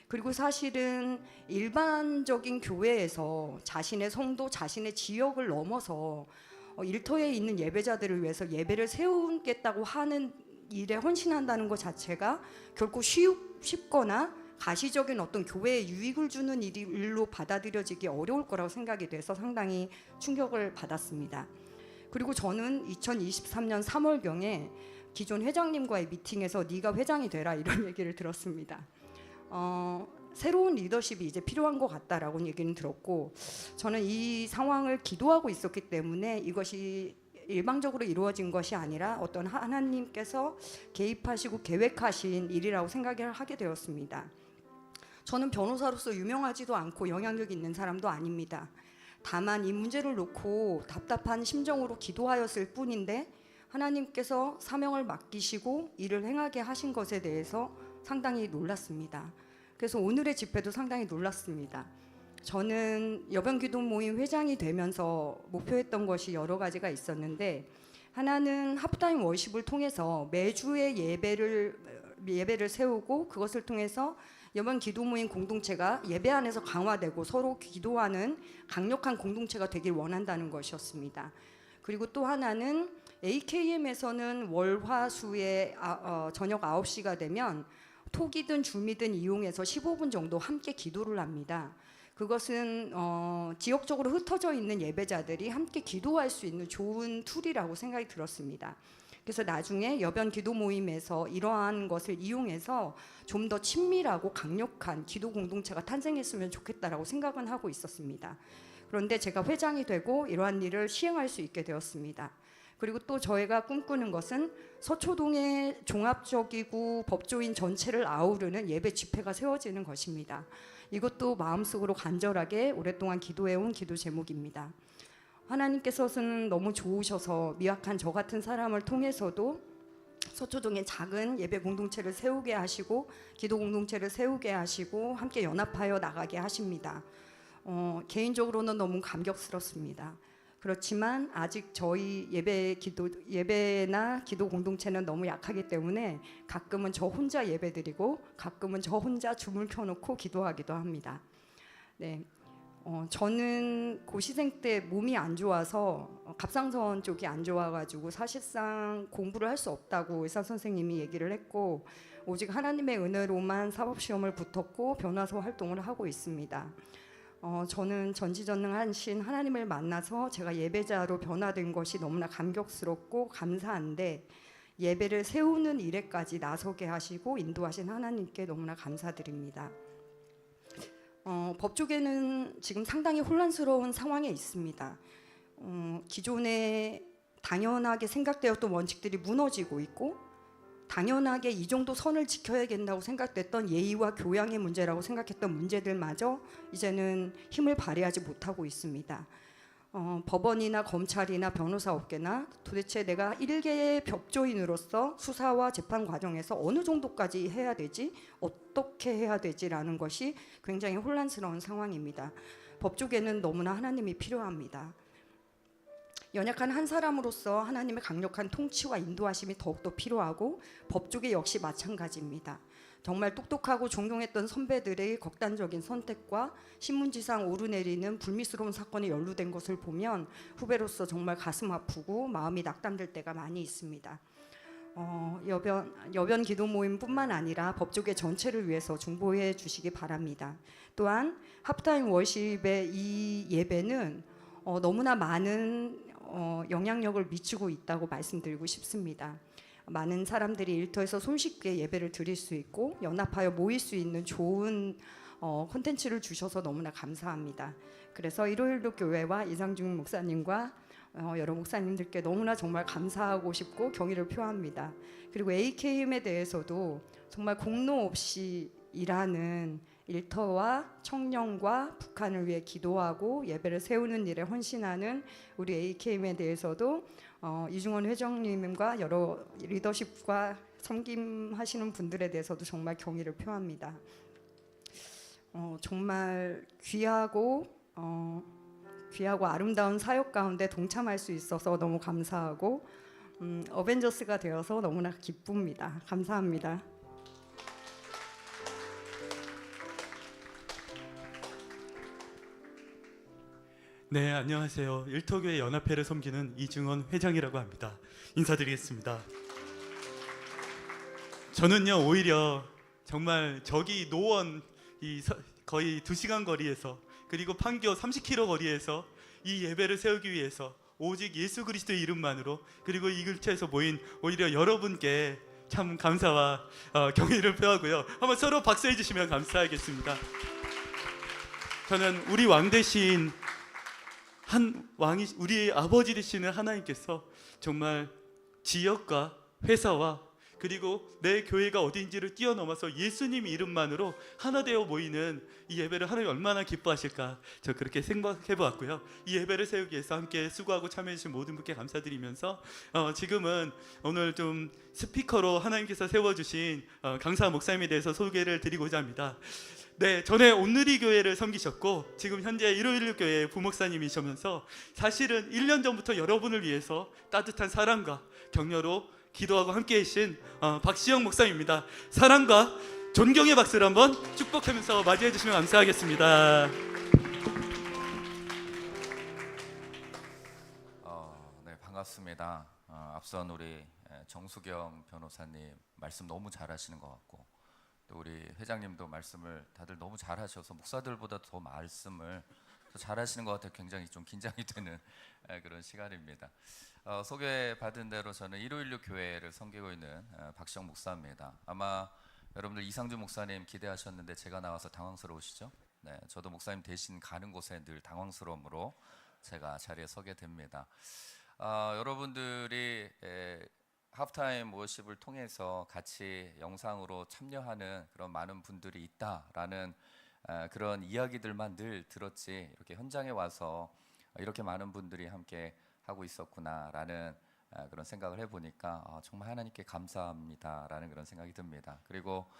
그리고 사실은 일반적인 교회에서 자신의 성도, 자신의 지역을 넘어서 일터에 있는 예배자들을 위해서 예배를 세우겠다고 하는 일에 헌신한다는 것 자체가 결코 쉽거나 가시적인 어떤 교회에 유익을 주는 일로 받아들여지기 어려울 거라고 생각이 돼서 상당히 충격을 받았습니다. 그리고 저는 2023년 3월경에 기존 회장님과의 미팅에서 네가 회장이 되라 이런 얘기를 들었습니다. 새로운 리더십이 이제 필요한 것 같다라고 얘기는 들었고 저는 이 상황을 기도하고 있었기 때문에 이것이 일방적으로 이루어진 것이 아니라 어떤 하나님께서 개입하시고 계획하신 일이라고 생각을 하게 되었습니다. 저는 변호사로서 유명하지도 않고 영향력 있는 사람도 아닙니다. 다만 이 문제를 놓고 답답한 심정으로 기도하였을 뿐인데 하나님께서 사명을 맡기시고 일을 행하게 하신 것에 대해서 상당히 놀랐습니다. 그래서 오늘의 집회도 상당히 놀랐습니다. 저는 여변기도 모임 회장이 되면서 목표했던 것이 여러 가지가 있었는데 하나는 하프타임 워십을 통해서 매주의 예배를 세우고 그것을 통해서 여변기도 모임 공동체가 예배 안에서 강화되고 서로 기도하는 강력한 공동체가 되길 원한다는 것이었습니다. 그리고 또 하나는 AKM에서는 월화수에 저녁 9시가 되면 톡이든 줌이든 이용해서 15분 정도 함께 기도를 합니다. 그것은 지역적으로 흩어져 있는 예배자들이 함께 기도할 수 있는 좋은 툴이라고 생각이 들었습니다. 그래서 나중에 여변 기도 모임에서 이러한 것을 이용해서 좀 더 친밀하고 강력한 기도 공동체가 탄생했으면 좋겠다라고 생각은 하고 있었습니다. 그런데 제가 회장이 되고 이러한 일을 시행할 수 있게 되었습니다. 그리고 또 저희가 꿈꾸는 것은 서초동의 종합적이고 법조인 전체를 아우르는 예배 집회가 세워지는 것입니다. 이것도 마음속으로 간절하게 오랫동안 기도해온 기도 제목입니다. 하나님께서는 너무 좋으셔서 미약한 저 같은 사람을 통해서도 서초동의 작은 예배 공동체를 세우게 하시고 기도 공동체를 세우게 하시고 함께 연합하여 나가게 하십니다. 개인적으로는 너무 감격스럽습니다. 그렇지만 아직 저희 예배나 기도 공동체는 너무 약하기 때문에 가끔은 저 혼자 예배드리고 가끔은 저 혼자 줌을 켜놓고 기도하기도 합니다. 네, 저는 고시생 때 몸이 안 좋아서 갑상선 쪽이 안 좋아가지고 사실상 공부를 할 수 없다고 의사 선생님이 얘기를 했고 오직 하나님의 은혜로만 사법시험을 붙었고 변호사 활동을 하고 있습니다. 저는 전지전능하신 하나님을 만나서 제가 예배자로 변화된 것이 너무나 감격스럽고 감사한데 예배를 세우는 일에까지 나서게 하시고 인도하신 하나님께 너무나 감사드립니다. 법조계는 지금 상당히 혼란스러운 상황에 있습니다. 기존에 당연하게 생각되었던 원칙들이 무너지고 있고 당연하게 이 정도 선을 지켜야겠다고 생각됐던 예의와 교양의 문제라고 생각했던 문제들마저 이제는 힘을 발휘하지 못하고 있습니다. 법원이나 검찰이나 변호사 업계나 도대체 내가 일개의 법조인으로서 수사와 재판 과정에서 어느 정도까지 해야 되지, 어떻게 해야 되지라는 것이 굉장히 혼란스러운 상황입니다. 법조계는 너무나 하나님이 필요합니다. 연약한 한 사람으로서 하나님의 강력한 통치와 인도하심이 더욱더 필요하고 법조계 역시 마찬가지입니다. 정말 똑똑하고 존경했던 선배들의 극단적인 선택과 신문지상 오르내리는 불미스러운 사건에 연루된 것을 보면 후배로서 정말 가슴 아프고 마음이 낙담될 때가 많이 있습니다. 여변 기도 모임뿐만 아니라 법조계 전체를 위해서 중보해 주시기 바랍니다. 또한 하프타임 워십의 이 예배는 너무나 많은 영향력을 미치고 있다고 말씀드리고 싶습니다. 많은 사람들이 일터에서 손쉽게 예배를 드릴 수 있고 연합하여 모일 수 있는 좋은 콘텐츠를 주셔서 너무나 감사합니다. 그래서 일요일로 교회와 이상중 목사님과 여러 목사님들께 너무나 정말 감사하고 싶고 경의를 표합니다. 그리고 AKM에 대해서도 정말 공로 없이 일하는 일터와 청년과 북한을 위해 기도하고 예배를 세우는 일에 헌신하는 우리 AKM에 대해서도 이중원 회장님과 여러 리더십과 섬김하시는 분들에 대해서도 정말 경의를 표합니다. 정말 귀하고 아름다운 사역 가운데 동참할 수 있어서 너무 감사하고 어벤져스가 되어서 너무나 기쁩니다. 감사합니다. 네, 안녕하세요. 일터교회 연합회를 섬기는 이중원 회장이라고 합니다. 인사드리겠습니다. 저는요 오히려 정말 저기 노원 거의 2시간 거리에서 그리고 판교 30km 거리에서 이 예배를 세우기 위해서 오직 예수 그리스도의 이름만으로 그리고 이 근처에서 모인 오히려 여러분께 참 감사와 경의를 표하고요. 한번 서로 박수해 주시면 감사하겠습니다. 저는 우리 왕 대신 우리 아버지 되시는 하나님께서 정말 지역과 회사와 그리고 내 교회가 어디인지를 뛰어넘어서 예수님 이름만으로 하나 되어 모이는 이 예배를 하나님 얼마나 기뻐하실까 저 그렇게 생각해 보았고요. 이 예배를 세우기 위해서 함께 수고하고 참여해 주신 모든 분께 감사드리면서 지금은 오늘 좀 스피커로 하나님께서 세워주신 강사 목사님에 대해서 소개를 드리고자 합니다. 네, 전에 온누리 교회를 섬기셨고 지금 현재 일요일 교회 부목사님이시면서 사실은 1년 전부터 여러분을 위해서 따뜻한 사랑과 격려로 기도하고 함께 계신 박시영 목사님입니다. 사랑과 존경의 박수를 한번 축복하면서 맞이해 주시면 감사하겠습니다. 네, 반갑습니다. 앞선 우리 정수경 변호사님 말씀 너무 잘하시는 것 같고 또 우리 회장님도 말씀을 다들 너무 잘하셔서 목사들보다 더 말씀을 더 잘하시는 것 같아서 굉장히 좀 긴장이 되는 그런 시간입니다. 소개받은 대로 저는 일요일로 교회를 섬기고 있는 박시영 목사입니다. 아마 여러분들 이상주 목사님 기대하셨는데 제가 나와서 당황스러우시죠? 네, 저도 목사님 대신 가는 곳에 늘 당황스러움으로 제가 자리에 서게 됩니다. 여러분들이 하프타임 워십을 통해서 같이 영상으로 참여하는 그런 많은 분들이 있다라는 그런 이야기들만 늘 들었지 이렇게 현장에 와서 이렇게 많은 분들이 함께 하고 있었구나라는 그런 생각을 해보니까 정말 하나님께 감사합니다라는 그런 생각이 듭니다. 그리고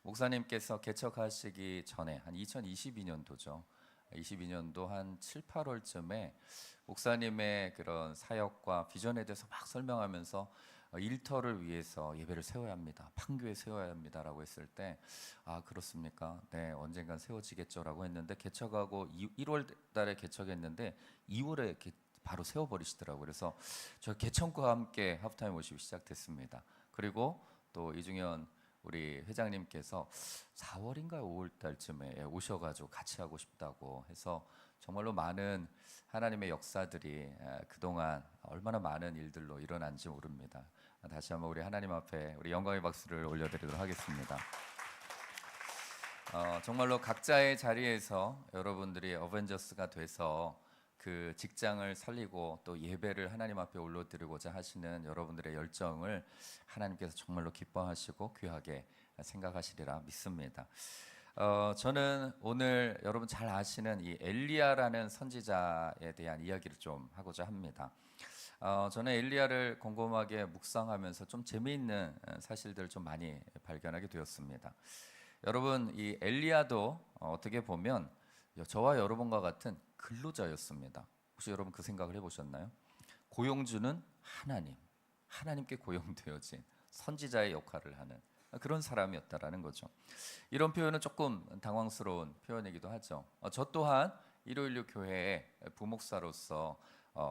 목사님께서 개척하시기 전에 한 2022년도죠. 22년도 한 7, 8월쯤에 목사님의 그런 사역과 비전에 대해서 막 설명하면서 일터를 위해서 예배를 세워야 합니다. 판교에 세워야 합니다라고 했을 때 그렇습니까? 네, 언젠간 세워지겠죠라고 했는데 개척하고 1월 달에 개척했는데 2월에 바로 세워버리시더라고요. 그래서 저 개척과 함께 하프타임 워십이 시작됐습니다. 그리고 또 이중현 우리 회장님께서 4월인가 5월 달쯤에 오셔가지고 같이 하고 싶다고 해서 정말로 많은 하나님의 역사들이 그동안 얼마나 많은 일들로 일어난지 모릅니다. 다시 한번 우리 하나님 앞에 우리 영광의 박수를 올려드리도록 하겠습니다. 정말로 각자의 자리에서 여러분들이 어벤져스가 돼서 그 직장을 살리고 또 예배를 하나님 앞에 올려드리고자 하시는 여러분들의 열정을 하나님께서 정말로 기뻐하시고 귀하게 생각하시리라 믿습니다. 저는 오늘 여러분 잘 아시는 이 엘리야라는 선지자에 대한 이야기를 좀 하고자 합니다. 저는 엘리야를 곰곰하게 묵상하면서 좀 재미있는 사실들을 좀 많이 발견하게 되었습니다. 여러분, 이 엘리야도 어떻게 보면 저와 여러분과 같은 근로자였습니다. 혹시 여러분 그 생각을 해보셨나요? 고용주는 하나님께 고용되어진 선지자의 역할을 하는 그런 사람이었다라는 거죠. 이런 표현은 조금 당황스러운 표현이기도 하죠. 저 또한 일요일로 교회의 부목사로서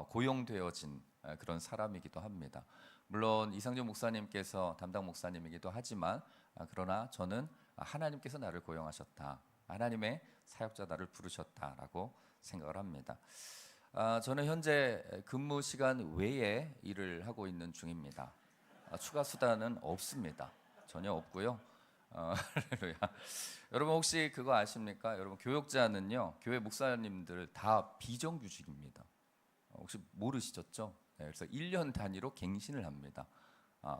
고용되어진 그런 사람이기도 합니다. 물론 이상준 목사님께서 담당 목사님이기도 하지만 그러나 저는 하나님께서 나를 고용하셨다, 하나님의 사역자 나를 부르셨다라고 생각을 합니다. 저는 현재 근무 시간 외에 일을 하고 있는 중입니다. 추가 수당은 없습니다. 전혀 없고요. 할렐루야. 여러분 혹시 그거 아십니까? 여러분 교역자는요, 교회 목사님들 다 비정규직입니다. 혹시 모르시죠? 네, 그래서 1년 단위로 갱신을 합니다.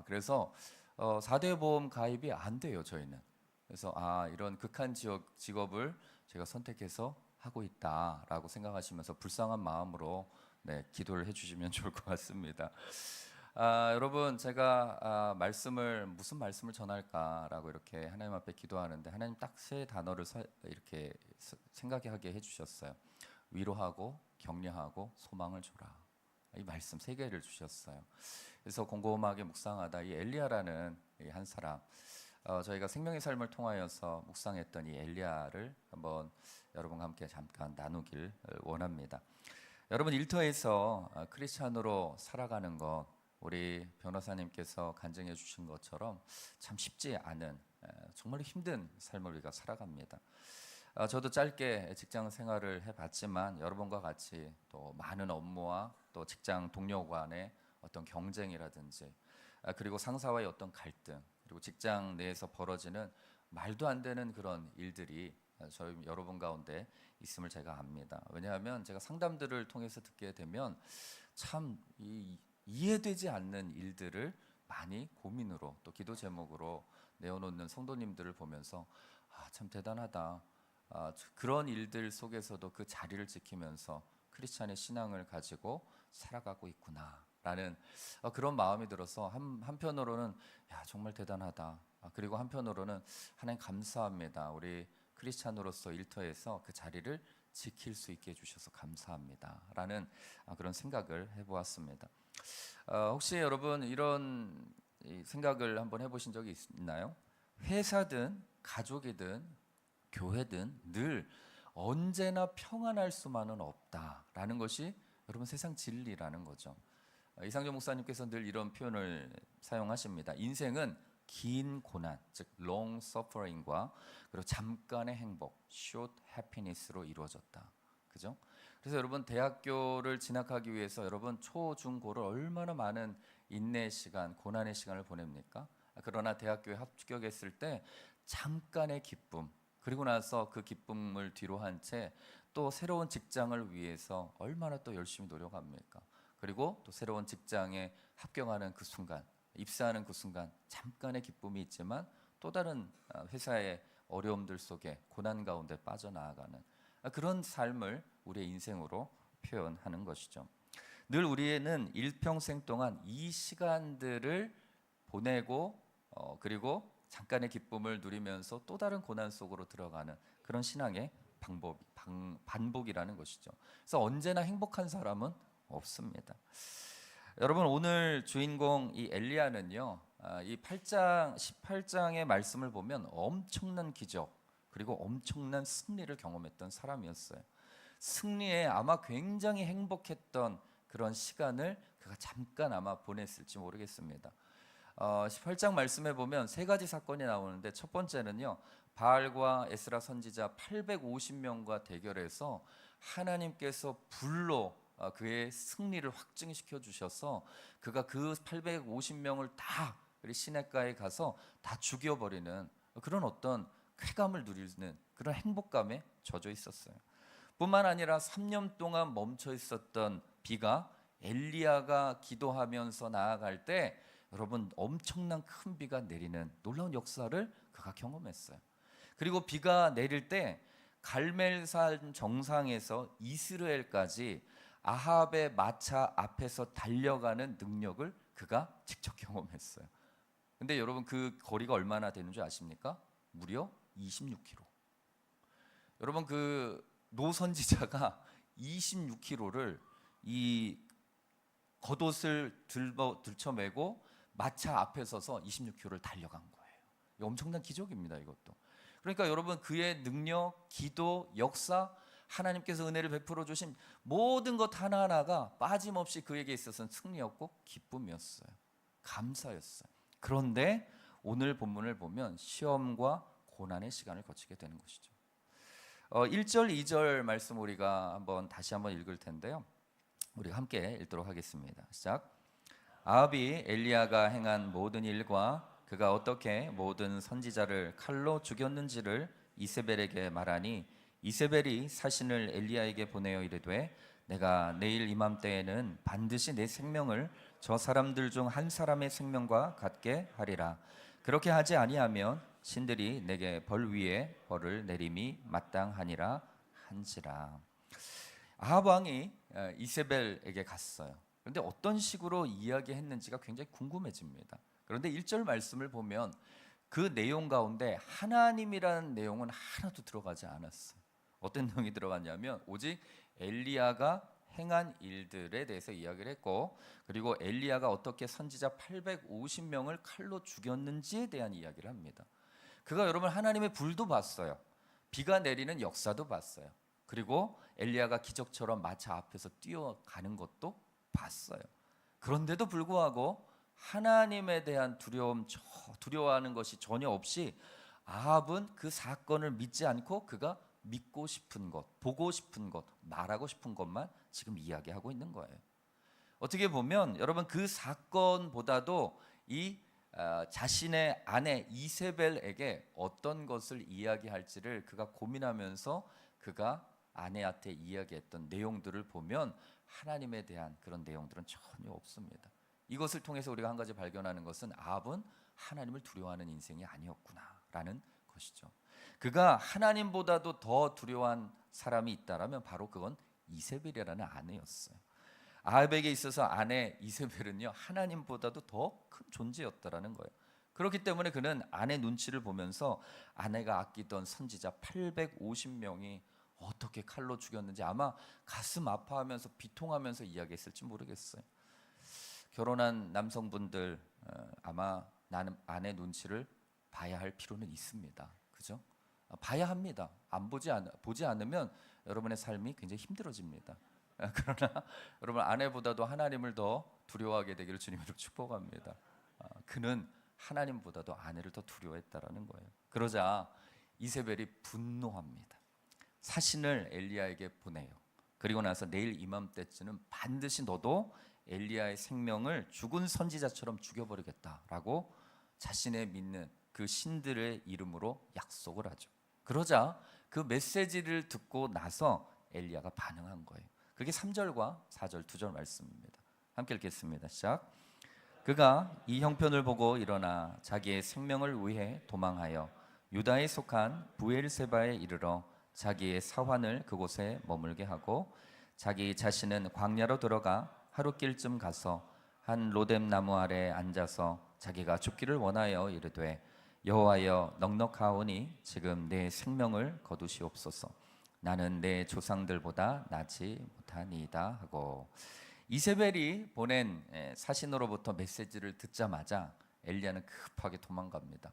그래서 4대 보험 가입이 안 돼요, 저희는. 그래서 이런 극한 직업을 제가 선택해서 하고 있다라고 생각하시면서 불쌍한 마음으로 기도를 해주시면 좋을 것 같습니다. 여러분 제가 무슨 말씀을 전할까라고 이렇게 하나님 앞에 기도하는데 하나님 딱 세 단어를 이렇게 생각하게 해주셨어요. 위로하고 격려하고 소망을 줘라. 이 말씀 세 개를 주셨어요. 그래서 곰곰하게 묵상하다 이 엘리야라는 이 한 사람, 저희가 생명의 삶을 통하여서 묵상했던 이 엘리야를 한번 여러분과 함께 잠깐 나누길 원합니다. 여러분 일터에서 크리스찬으로 살아가는 것, 우리 변호사님께서 간증해 주신 것처럼 참 쉽지 않은 정말 힘든 삶을 우리가 살아갑니다. 저도 짧게 직장 생활을 해봤지만 여러분과 같이 또 많은 업무와 또 직장 동료 간의 어떤 경쟁이라든지 그리고 상사와의 어떤 갈등, 그리고 직장 내에서 벌어지는 말도 안 되는 그런 일들이 저희 여러분 가운데 있음을 제가 압니다. 왜냐하면 제가 상담들을 통해서 듣게 되면 참 이해되지 않는 일들을 많이 고민으로 또 기도 제목으로 내어놓는 성도님들을 보면서 참 대단하다. 그런 일들 속에서도 그 자리를 지키면서 크리스찬의 신앙을 가지고 살아가고 있구나라는 그런 마음이 들어서 한편으로는 정말 대단하다. 그리고 한편으로는 하나님 감사합니다. 우리 크리스찬으로서 일터에서 그 자리를 지킬 수 있게 해주셔서 감사합니다라는 그런 생각을 해보았습니다. 혹시 여러분 이런 생각을 한번 해보신 적이 있나요? 회사든 가족이든 교회든 늘 언제나 평안할 수만은 없다라는 것이 여러분 세상 진리라는 거죠. 이상준 목사님께서 늘 이런 표현을 사용하십니다. 인생은 긴 고난, 즉 long suffering과 그리고 잠깐의 행복, short happiness로 이루어졌다. 그죠? 그래서 여러분 대학교를 진학하기 위해서 여러분 초, 중, 고를 얼마나 많은 인내의 시간, 고난의 시간을 보냅니까? 그러나 대학교에 합격했을 때 잠깐의 기쁨, 그리고 나서 그 기쁨을 뒤로 한 채 또 새로운 직장을 위해서 얼마나 또 열심히 노력합니까? 그리고 또 새로운 직장에 합격하는 그 순간, 입사하는 그 순간 잠깐의 기쁨이 있지만 또 다른 회사의 어려움들 속에 고난 가운데 빠져나가는 그런 삶을 우리의 인생으로 표현하는 것이죠. 늘 우리는 일평생 동안 이 시간들을 보내고 그리고 잠깐의 기쁨을 누리면서 또 다른 고난 속으로 들어가는 그런 신앙의 반복이라는 것이죠. 그래서 언제나 행복한 사람은 없습니다. 여러분 오늘 주인공 이 엘리야는요, 이 18장의 말씀을 보면 엄청난 기적 그리고 엄청난 승리를 경험했던 사람이었어요. 승리에 아마 굉장히 행복했던 그런 시간을 그가 잠깐 아마 보냈을지 모르겠습니다. 18장 말씀에 보면 세 가지 사건이 나오는데 첫 번째는요. 바알과 에스라 선지자 850명과 대결해서 하나님께서 불로 그의 승리를 확증시켜 주셔서 그가 그 850명을 다 시냇가에 가서 다 죽여버리는 그런 어떤 쾌감을 누리는 그런 행복감에 젖어 있었어요. 뿐만 아니라 3년 동안 멈춰 있었던 비가 엘리야가 기도하면서 나아갈 때 여러분 엄청난 큰 비가 내리는 놀라운 역사를 그가 경험했어요. 그리고 비가 내릴 때 갈멜산 정상에서 이스라엘까지 아합의 마차 앞에서 달려가는 능력을 그가 직접 경험했어요. 근데 여러분 그 거리가 얼마나 되는 줄 아십니까? 무려 26km. 여러분 그 노 선지자가 26km를 이 겉옷을 들쳐매고 마차 앞에 서서 26km를 달려간 거예요. 이거 엄청난 기적입니다, 이것도. 그러니까 여러분 그의 능력, 기도, 역사, 하나님께서 은혜를 베풀어 주신 모든 것 하나하나가 빠짐없이 그에게 있어서는 승리였고 기쁨이었어요. 감사였어요. 그런데 오늘 본문을 보면 시험과 고난의 시간을 거치게 되는 것이죠. 1절, 2절 말씀 우리가 다시 한번 읽을 텐데요. 우리가 함께 읽도록 하겠습니다. 시작. 아합이 엘리야가 행한 모든 일과 그가 어떻게 모든 선지자를 칼로 죽였는지를 이세벨에게 말하니 이세벨이 사신을 엘리야에게 보내어 이르되 내가 내일 이맘때에는 반드시 내 생명을 저 사람들 중 한 사람의 생명과 같게 하리라. 그렇게 하지 아니하면 신들이 내게 벌 위에 벌을 내림이 마땅하니라 한지라. 아합 왕이 이세벨에게 갔어요. 그런데 어떤 식으로 이야기했는지가 굉장히 궁금해집니다. 그런데 1절 말씀을 보면 그 내용 가운데 하나님이라는 내용은 하나도 들어가지 않았어요. 어떤 내용이 들어갔냐면 오직 엘리야가 행한 일들에 대해서 이야기를 했고, 그리고 엘리야가 어떻게 선지자 850명을 칼로 죽였는지에 대한 이야기를 합니다. 그가 여러분 하나님의 불도 봤어요. 비가 내리는 역사도 봤어요. 그리고 엘리야가 기적처럼 마차 앞에서 뛰어가는 것도 봤어요. 그런데도 불구하고 하나님에 대한 두려워하는 것이 전혀 없이 아합은 그 사건을 믿지 않고 그가 믿고 싶은 것, 보고 싶은 것, 말하고 싶은 것만 지금 이야기하고 있는 거예요. 어떻게 보면 여러분 그 사건보다도 이 자신의 아내 이세벨에게 어떤 것을 이야기할지를 그가 고민하면서 그가 아내한테 이야기했던 내용들을 보면 하나님에 대한 그런 내용들은 전혀 없습니다. 이것을 통해서 우리가 한 가지 발견하는 것은 아합은 하나님을 두려워하는 인생이 아니었구나라는 것이죠. 그가 하나님보다도 더 두려워한 사람이 있다라면 바로 그건 이세벨이라는 아내였어요. 아합에게 있어서 아내 이세벨은요 하나님보다도 더 큰 존재였다라는 거예요. 그렇기 때문에 그는 아내 눈치를 보면서 아내가 아끼던 선지자 850명이 어떻게 칼로 죽였는지 아마 가슴 아파하면서 비통하면서 이야기했을지 모르겠어요. 결혼한 남성분들 아마 나는 아내 눈치를 봐야 할 필요는 있습니다. 그죠? 봐야 합니다. 보지 않으면 여러분의 삶이 굉장히 힘들어집니다. 그러나 여러분 아내보다도 하나님을 더 두려워하게 되기를 주님으로 축복합니다. 그는 하나님보다도 아내를 더 두려워했다라는 거예요. 그러자 이세벨이 분노합니다. 사신을 엘리야에게 보내요. 그리고 나서 내일 이맘때쯤은 반드시 너도 엘리야의 생명을 죽은 선지자처럼 죽여버리겠다라고 자신의 믿는 그 신들의 이름으로 약속을 하죠. 그러자 그 메시지를 듣고 나서 엘리야가 반응한 거예요. 그게 3절과 4절 2절 말씀입니다. 함께 읽겠습니다. 시작. 그가 이 형편을 보고 일어나 자기의 생명을 위해 도망하여 유다에 속한 부엘세바에 이르러 자기의 사환을 그곳에 머물게 하고 자기 자신은 광야로 들어가 하루길쯤 가서 한 로뎀 나무 아래 앉아서 자기가 죽기를 원하여 이르되 여호와여 넉넉하오니 지금 내 생명을 거두시옵소서. 나는 내 조상들보다 낫지 못하니이다 하고 이세벨이 보낸 사신으로부터 메시지를 듣자마자 엘리야는 급하게 도망갑니다.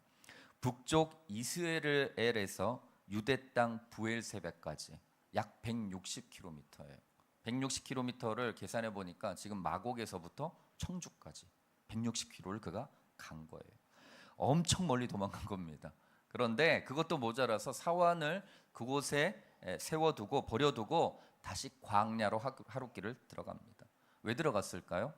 북쪽 이스라엘에서 유대 땅 부엘세바까지 약 160km예요. 160km를 계산해 보니까 지금 마곡에서부터 청주까지 160km를 그가 간 거예요. 엄청 멀리 도망간 겁니다. 그런데 그것도 모자라서 사환을 그곳에 세워두고 버려두고 다시 광야로 하룻길을 들어갑니다. 왜 들어갔을까요?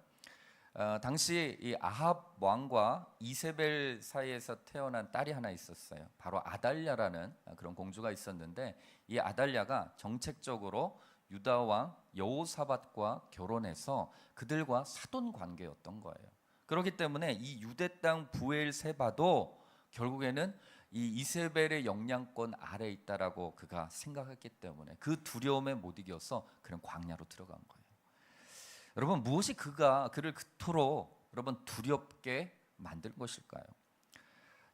당시 이 아합 왕과 이세벨 사이에서 태어난 딸이 하나 있었어요. 바로 아달랴라는 그런 공주가 있었는데, 이 아달랴가 정책적으로 유다 왕 여호사밧과 결혼해서 그들과 사돈 관계였던 거예요. 그렇기 때문에 이 유대 땅 부엘세바도 결국에는 이 이세벨의 영향권 아래에 있다라고 그가 생각했기 때문에 그 두려움에 못 이겨서 그런 광야로 들어간 거예요. 여러분, 무엇이 그를 그토록 여러분 두렵게 만든 것일까요?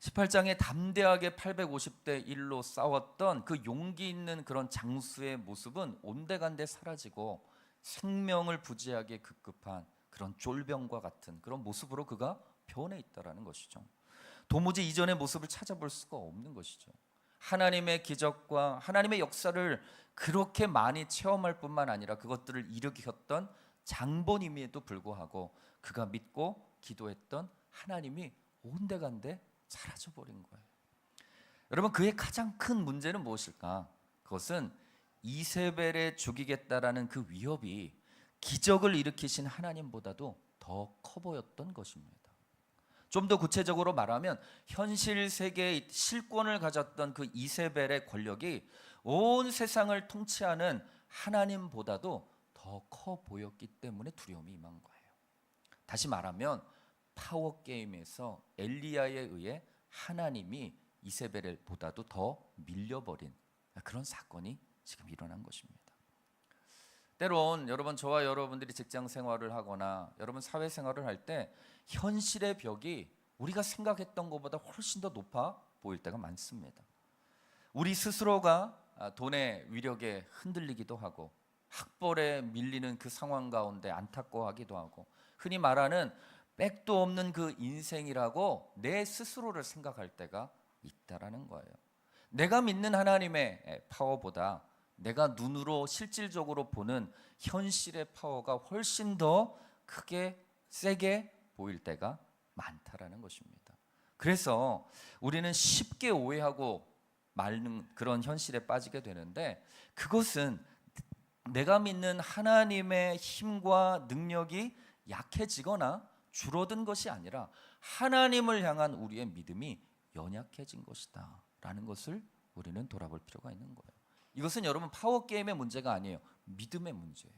18장에 담대하게 850대 1로 싸웠던 그 용기 있는 그런 장수의 모습은 온데간데 사라지고 생명을 부지하게 급급한 그런 쫄병과 같은 그런 모습으로 그가 변해 있다라는 것이죠. 도무지 이전의 모습을 찾아볼 수가 없는 것이죠. 하나님의 기적과 하나님의 역사를 그렇게 많이 체험할 뿐만 아니라 그것들을 일으켰던 장본임에도 불구하고 그가 믿고 기도했던 하나님이 온데간데 사라져 버린 거예요. 여러분, 그의 가장 큰 문제는 무엇일까? 그것은 이세벨에 죽이겠다라는 그 위협이 기적을 일으키신 하나님보다도 더 커 보였던 것입니다. 좀 더 구체적으로 말하면 현실 세계의 실권을 가졌던 그 이세벨의 권력이 온 세상을 통치하는 하나님보다도 더 커 보였기 때문에 두려움이 임한 거예요. 다시 말하면 파워 게임에서 엘리야에 의해 하나님이 이세벨보다도 더 밀려버린 그런 사건이 지금 일어난 것입니다. 때론 여러분, 저와 여러분들이 직장 생활을 하거나 여러분 사회 생활을 할 때 현실의 벽이 우리가 생각했던 것보다 훨씬 더 높아 보일 때가 많습니다. 우리 스스로가 돈의 위력에 흔들리기도 하고 학벌에 밀리는 그 상황 가운데 안타까워하기도 하고, 흔히 말하는 백도 없는 그 인생이라고 내 스스로를 생각할 때가 있다라는 거예요. 내가 믿는 하나님의 파워보다 내가 눈으로 실질적으로 보는 현실의 파워가 훨씬 더 크게 세게 보일 때가 많다라는 것입니다. 그래서 우리는 쉽게 오해하고 마는 그런 현실에 빠지게 되는데, 그것은 내가 믿는 하나님의 힘과 능력이 약해지거나 줄어든 것이 아니라 하나님을 향한 우리의 믿음이 연약해진 것이다 라는 것을 우리는 돌아볼 필요가 있는 거예요. 이것은 여러분 파워게임의 문제가 아니에요. 믿음의 문제예요.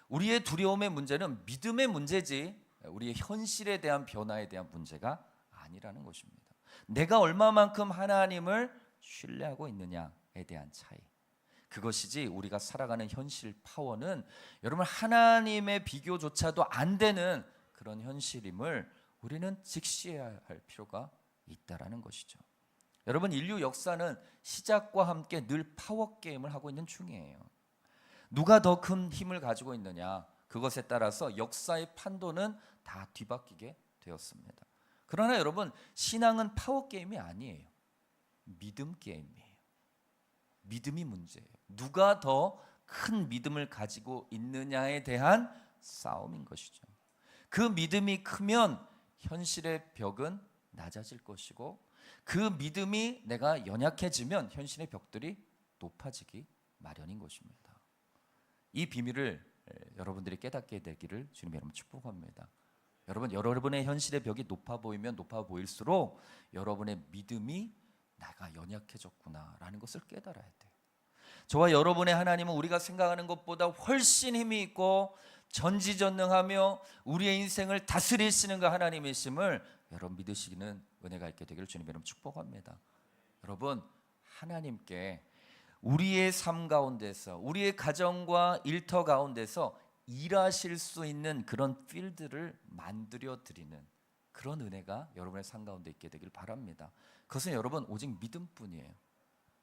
우리의 두려움의 문제는 믿음의 문제지 우리의 현실에 대한 변화에 대한 문제가 아니라는 것입니다. 내가 얼마만큼 하나님을 신뢰하고 있느냐에 대한 차이, 그것이지 우리가 살아가는 현실 파워는 여러분 하나님의 비교조차도 안 되는 그런 현실임을 우리는 직시해야 할 필요가 있다라는 것이죠. 여러분, 인류 역사는 시작과 함께 늘 파워게임을 하고 있는 중이에요. 누가 더 큰 힘을 가지고 있느냐, 그것에 따라서 역사의 판도는 다 뒤바뀌게 되었습니다. 그러나 여러분, 신앙은 파워게임이 아니에요. 믿음 게임이에요. 믿음이 문제예요. 누가 더 큰 믿음을 가지고 있느냐에 대한 싸움인 것이죠. 그 믿음이 크면 현실의 벽은 낮아질 것이고, 그 믿음이 내가 연약해지면 현실의 벽들이 높아지기 마련인 것입니다. 이 비밀을 여러분들이 깨닫게 되기를 주님 여러분 축복합니다. 여러분의 현실의 벽이 높아 보이면 높아 보일수록 여러분의 믿음이 내가 연약해졌구나라는 것을 깨달아야 돼요. 저와 여러분의 하나님은 우리가 생각하는 것보다 훨씬 힘이 있고 전지전능하며 우리의 인생을 다스리시는 그 하나님이심을 여러분 믿으시기는 은혜가 있게 되기를 주님 여러분 축복합니다. 여러분, 하나님께 우리의 삶 가운데서, 우리의 가정과 일터 가운데서 일하실 수 있는 그런 필드를 만들어 드리는 그런 은혜가 여러분의 삶 가운데 있게 되길 바랍니다. 그것은 여러분 오직 믿음뿐이에요.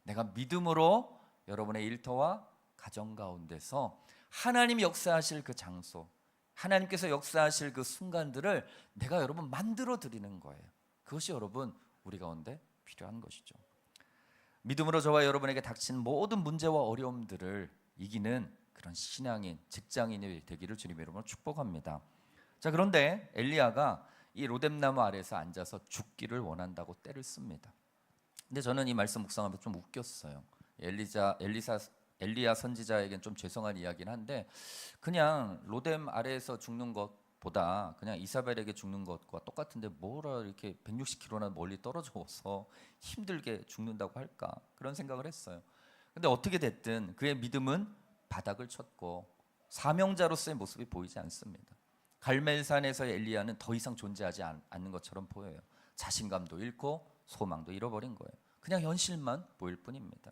내가 믿음으로 여러분의 일터와 가정 가운데서 하나님이 역사하실 그 장소, 하나님께서 역사하실 그 순간들을 내가 여러분 만들어 드리는 거예요. 그것이 여러분 우리 가운데 필요한 것이죠. 믿음으로 저와 여러분에게 닥친 모든 문제와 어려움들을 이기는 그런 신앙인, 직장인이 되기를 주님 여러분 축복합니다. 자, 그런데 엘리야가 이 로뎀나무 아래에서 앉아서 죽기를 원한다고 때를 씁니다. 근데 저는 이 말씀 묵상하면서 좀 웃겼어요. 엘리야 선지자에겐 좀 죄송한 이야기긴 한데 그냥 로뎀 아래에서 죽는 것보다 그냥 이사벨에게 죽는 것과 똑같은데 뭐라 이렇게 160km나 멀리 떨어져서 힘들게 죽는다고 할까 그런 생각을 했어요. 근데 어떻게 됐든 그의 믿음은 바닥을 쳤고 사명자로서의 모습이 보이지 않습니다. 갈멜산에서의 엘리야는 더 이상 존재하지 않는 것처럼 보여요. 자신감도 잃고 소망도 잃어버린 거예요. 그냥 현실만 보일 뿐입니다.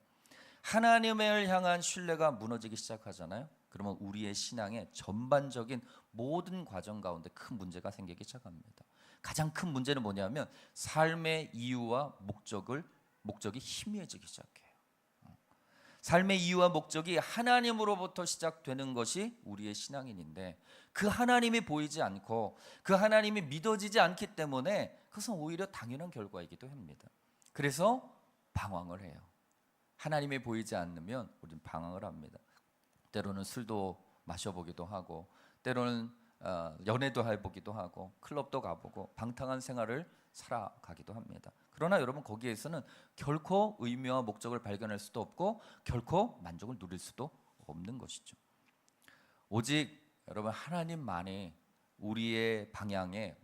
하나님을 향한 신뢰가 무너지기 시작하잖아요. 그러면 우리의 신앙의 전반적인 모든 과정 가운데 큰 문제가 생기기 시작합니다. 가장 큰 문제는 뭐냐면 삶의 이유와 목적이 희미해지기 시작해요. 삶의 이유와 목적이 하나님으로부터 시작되는 것이 우리의 신앙인인데 그 하나님이 보이지 않고 그 하나님이 믿어지지 않기 때문에 그것은 오히려 당연한 결과이기도 합니다. 그래서 방황을 해요. 하나님이 보이지 않으면 우리는 방황을 합니다. 때로는 술도 마셔보기도 하고 때로는 연애도 해보기도 하고 클럽도 가보고 방탕한 생활을 살아가기도 합니다. 그러나 여러분 거기에서는 결코 의미와 목적을 발견할 수도 없고 결코 만족을 누릴 수도 없는 것이죠. 오직 여러분 하나님만이 우리의 방향에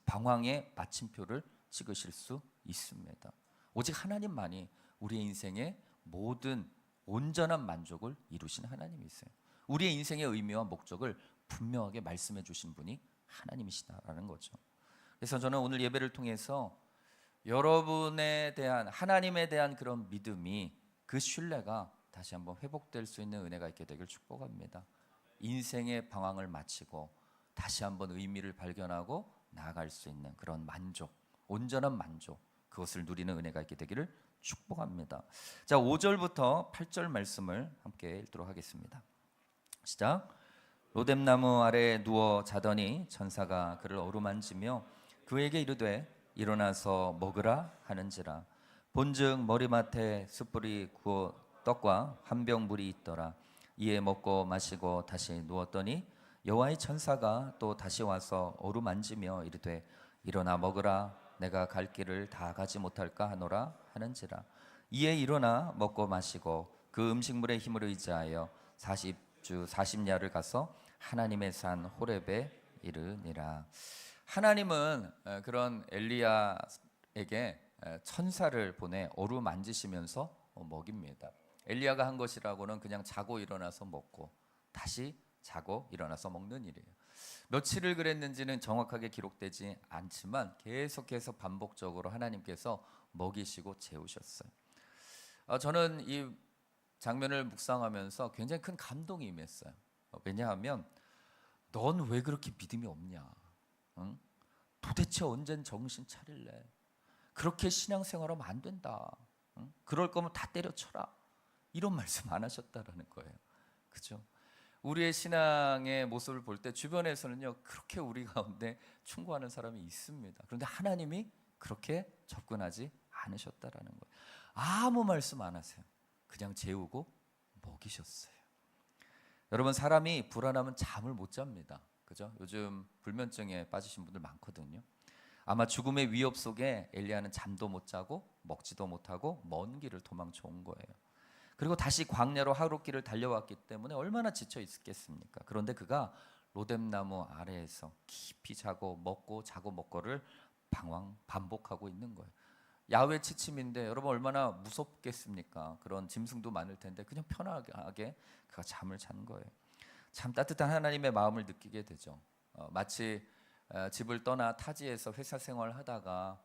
방황의 마침표를 찍으실 수 있습니다. 오직 하나님만이 우리의 인생의 모든 온전한 만족을 이루신 하나님이세요. 우리의 인생의 의미와 목적을 분명하게 말씀해 주신 분이 하나님이시다라는 거죠. 그래서 저는 오늘 예배를 통해서 여러분에 대한 하나님에 대한 그런 믿음이 그 신뢰가 다시 한번 회복될 수 있는 은혜가 있게 되길 축복합니다. 인생의 방황을 마치고 다시 한번 의미를 발견하고 나아갈 수 있는 그런 만족, 온전한 만족 그것을 누리는 은혜가 있게 되기를 축복합니다. 자, 5절부터 8절 말씀을 함께 읽도록 하겠습니다. 시작. 로뎀나무 아래 누워 자더니 천사가 그를 어루만지며 그에게 이르되 일어나서 먹으라 하는지라. 본즉 머리맡에 숯불이 구워 떡과 한 병 물이 있더라. 이에 먹고 마시고 다시 누웠더니 여호와의 천사가 또 다시 와서 어루만지며 이르되 일어나 먹으라. 내가 갈 길을 다 가지 못할까 하노라 하는지라. 이에 일어나 먹고 마시고 그 음식물의 힘을 의지하여 40주 40야를 가서 하나님의 산 호렙에 이르니라. 하나님은 그런 엘리야에게 천사를 보내 어루만지시면서 먹입니다. 엘리야가 한 것이라고는 그냥 자고 일어나서 먹고 다시 자고 일어나서 먹는 일이에요. 며칠을 그랬는지는 정확하게 기록되지 않지만 계속해서 반복적으로 하나님께서 먹이시고 재우셨어요. 저는 이 장면을 묵상하면서 굉장히 큰 감동이 임했어요. 왜냐하면 넌 왜 그렇게 믿음이 없냐? 응? 도대체 언젠 정신 차릴래? 그렇게 신앙생활하면 안 된다. 응? 그럴 거면 다 때려쳐라. 이런 말씀 안 하셨다라는 거예요. 그죠? 우리의 신앙의 모습을 볼 때 주변에서는요 그렇게 우리 가운데 충고하는 사람이 있습니다. 그런데 하나님이 그렇게 접근하지 않으셨다라는 거예요. 아무 말씀 안 하세요. 그냥 재우고 먹이셨어요. 여러분 사람이 불안하면 잠을 못 잡니다. 그죠? 요즘 불면증에 빠지신 분들 많거든요. 아마 죽음의 위협 속에 엘리야는 잠도 못 자고 먹지도 못하고 먼 길을 도망쳐 온 거예요. 그리고 다시 광야로 하룻길을 달려왔기 때문에 얼마나 지쳐 있겠습니까? 그런데 그가 로뎀나무 아래에서 깊이 자고 먹고를 반복하고 있는 거예요. 야외 취침인데 여러분 얼마나 무섭겠습니까? 그런 짐승도 많을 텐데 그냥 편하게 그가 잠을 잔 거예요. 참 따뜻한 하나님의 마음을 느끼게 되죠. 마치 집을 떠나 타지에서 회사 생활을 하다가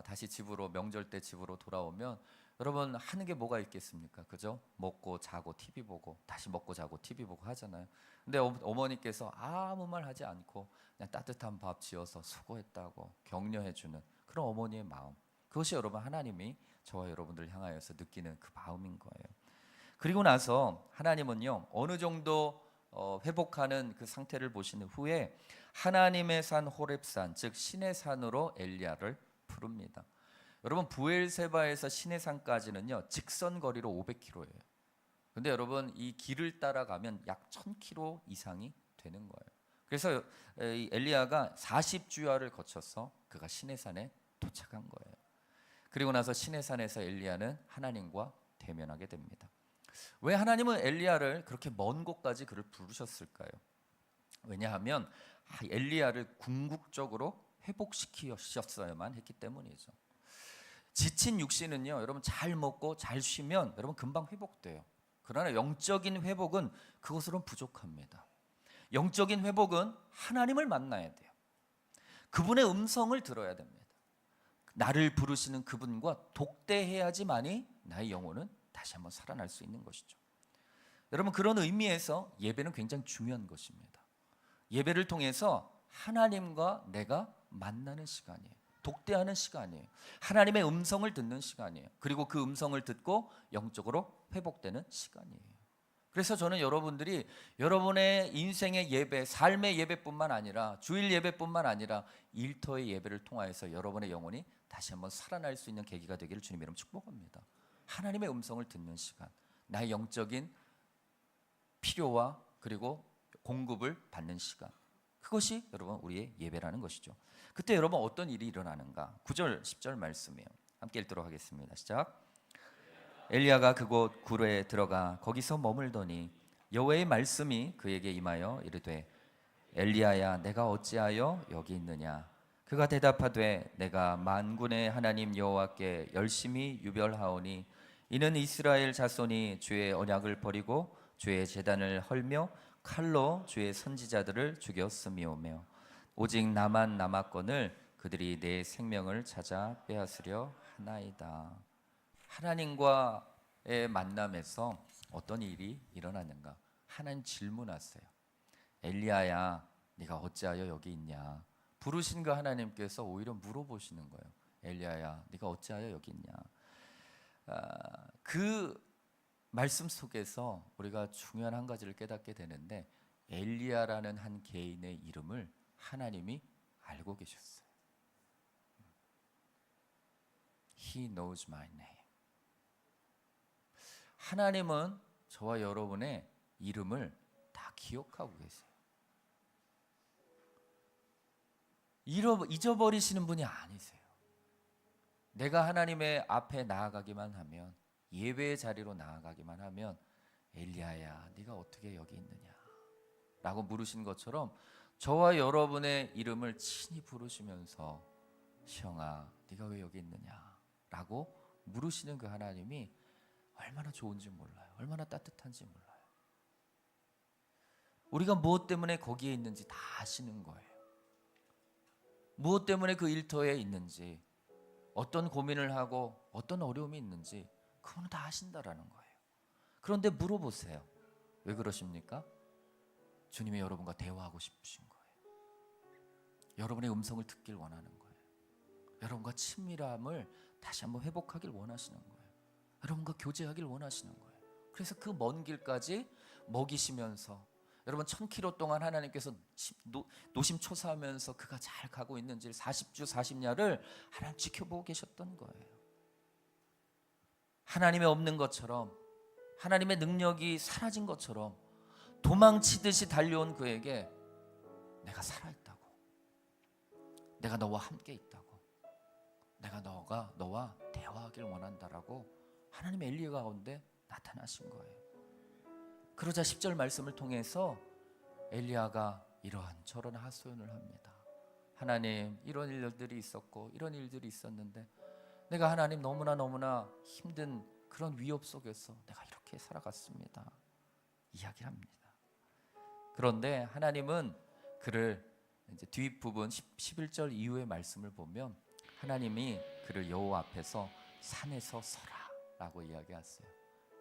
다시 집으로 명절 때 집으로 돌아오면 여러분 하는 게 뭐가 있겠습니까? 그죠? 먹고 자고 TV 보고 다시 먹고 자고 TV 보고 하잖아요. 근데 어머니께서 아무 말 하지 않고 그냥 따뜻한 밥 지어서 수고했다고 격려해주는 그런 어머니의 마음. 그것이 여러분 하나님이 저와 여러분들 향하여서 느끼는 그 마음인 거예요. 그리고 나서 하나님은요 어느 정도 회복하는 그 상태를 보신 후에 하나님의 산 호렙산 즉 신의 산으로 엘리야를 부릅니다. 여러분 부엘세바에서 신의 산까지는요 직선 거리로 500km예요. 근데 여러분 이 길을 따라가면 약 1000km 이상이 되는 거예요. 그래서 이 엘리야가 40주야를 거쳐서 그가 시내산에 도착한 거예요. 그리고 나서 시내산에서 엘리야는 하나님과 대면하게 됩니다. 왜 하나님은 엘리야를 그렇게 먼 곳까지 그를 부르셨을까요? 왜냐하면 엘리야를 궁극적으로 회복시키셨어야만 했기 때문이죠. 지친 육신은요, 여러분 잘 먹고 잘 쉬면 여러분 금방 회복돼요. 그러나 영적인 회복은 그것으로는 부족합니다. 영적인 회복은 하나님을 만나야 돼요. 그분의 음성을 들어야 됩니다. 나를 부르시는 그분과 독대해야지만이 나의 영혼은 다시 한번 살아날 수 있는 것이죠. 여러분, 그런 의미에서 예배는 굉장히 중요한 것입니다. 예배를 통해서 하나님과 내가 만나는 시간이에요. 독대하는 시간이에요. 하나님의 음성을 듣는 시간이에요. 그리고 그 음성을 듣고 영적으로 회복되는 시간이에요. 그래서 저는 여러분들이 여러분의 인생의 예배, 삶의 예배뿐만 아니라 주일 예배뿐만 아니라 일터의 예배를 통하여서 여러분의 영혼이 다시 한번 살아날 수 있는 계기가 되기를 주님 이름 축복합니다. 하나님의 음성을 듣는 시간, 나의 영적인 필요와 그리고 공급을 받는 시간, 그것이 여러분 우리의 예배라는 것이죠. 그때 여러분 어떤 일이 일어나는가? 9절 10절 말씀이에요. 함께 읽도록 하겠습니다. 시작. 엘리야가 그곳 구르에 들어가 거기서 머물더니 여호와의 말씀이 그에게 임하여 이르되 엘리야야 내가 어찌하여 여기 있느냐? 그가 대답하되 내가 만군의 하나님 여호와께 열심히 유별하오니 이는 이스라엘 자손이 주의 언약을 버리고 주의 제단을 헐며 칼로 주의 선지자들을 죽였음이오며 오직 나만 남았거늘 그들이 내 생명을 찾아 빼앗으려 하나이다. 하나님과의 만남에서 어떤 일이 일어나는가? 하나님 질문하세요. 엘리야야 네가 어찌하여 여기 있냐? 부르신 그 하나님께서 오히려 물어보시는 거예요. 엘리야야 네가 어찌하여 여기 있냐? 그 말씀 속에서 우리가 중요한 한 가지를 깨닫게 되는데 엘리야라는 한 개인의 이름을 하나님이 알고 계셨어요. He knows my name. 하나님은 저와 여러분의 이름을 다 기억하고 계세요. 잊어버리시는 분이 아니세요. 내가 하나님의 앞에 나아가기만 하면, 예배의 자리로 나아가기만 하면 엘리야야 네가 어떻게 여기 있느냐 라고 물으신 것처럼 저와 여러분의 이름을 친히 부르시면서 시영아 네가 왜 여기 있느냐 라고 물으시는 그 하나님이 얼마나 좋은지 몰라요. 얼마나 따뜻한지 몰라요. 우리가 무엇 때문에 거기에 있는지 다 아시는 거예요. 무엇 때문에 그 일터에 있는지, 어떤 고민을 하고 어떤 어려움이 있는지 그분은 다 아신다라는 거예요. 그런데 물어보세요. 왜 그러십니까? 주님이 여러분과 대화하고 싶으신 거예요. 여러분의 음성을 듣길 원하는 거예요. 여러분과 친밀함을 다시 한번 회복하길 원하시는 거예요. 여러분과 교제하길 원하시는 거예요. 그래서 그 먼 길까지 먹이시면서 여러분 1000km 동안 하나님께서 노심초사하면서 그가 잘 가고 있는지 40주 40야를 하나님 지켜보고 계셨던 거예요. 하나님의 없는 것처럼, 하나님의 능력이 사라진 것처럼 도망치듯이 달려온 그에게 내가 살아있다고, 내가 너와 함께 있다고, 내가 너와 대화하길 원한다라고 하나님의 엘리야 가운데 나타나신 거예요. 그러자 10절 말씀을 통해서 엘리야가 이러한 저런 하소연을 합니다. 하나님, 이런 일들이 있었고 이런 일들이 있었는데 내가 하나님 너무나 힘든 그런 위협 속에서 내가 이렇게 살아갔습니다. 이야기를 합니다. 그런데 하나님은 그를 이제 뒷부분 11절 이후의 말씀을 보면 하나님이 그를 여호와 앞에서 산에서 서라라고 이야기하세요.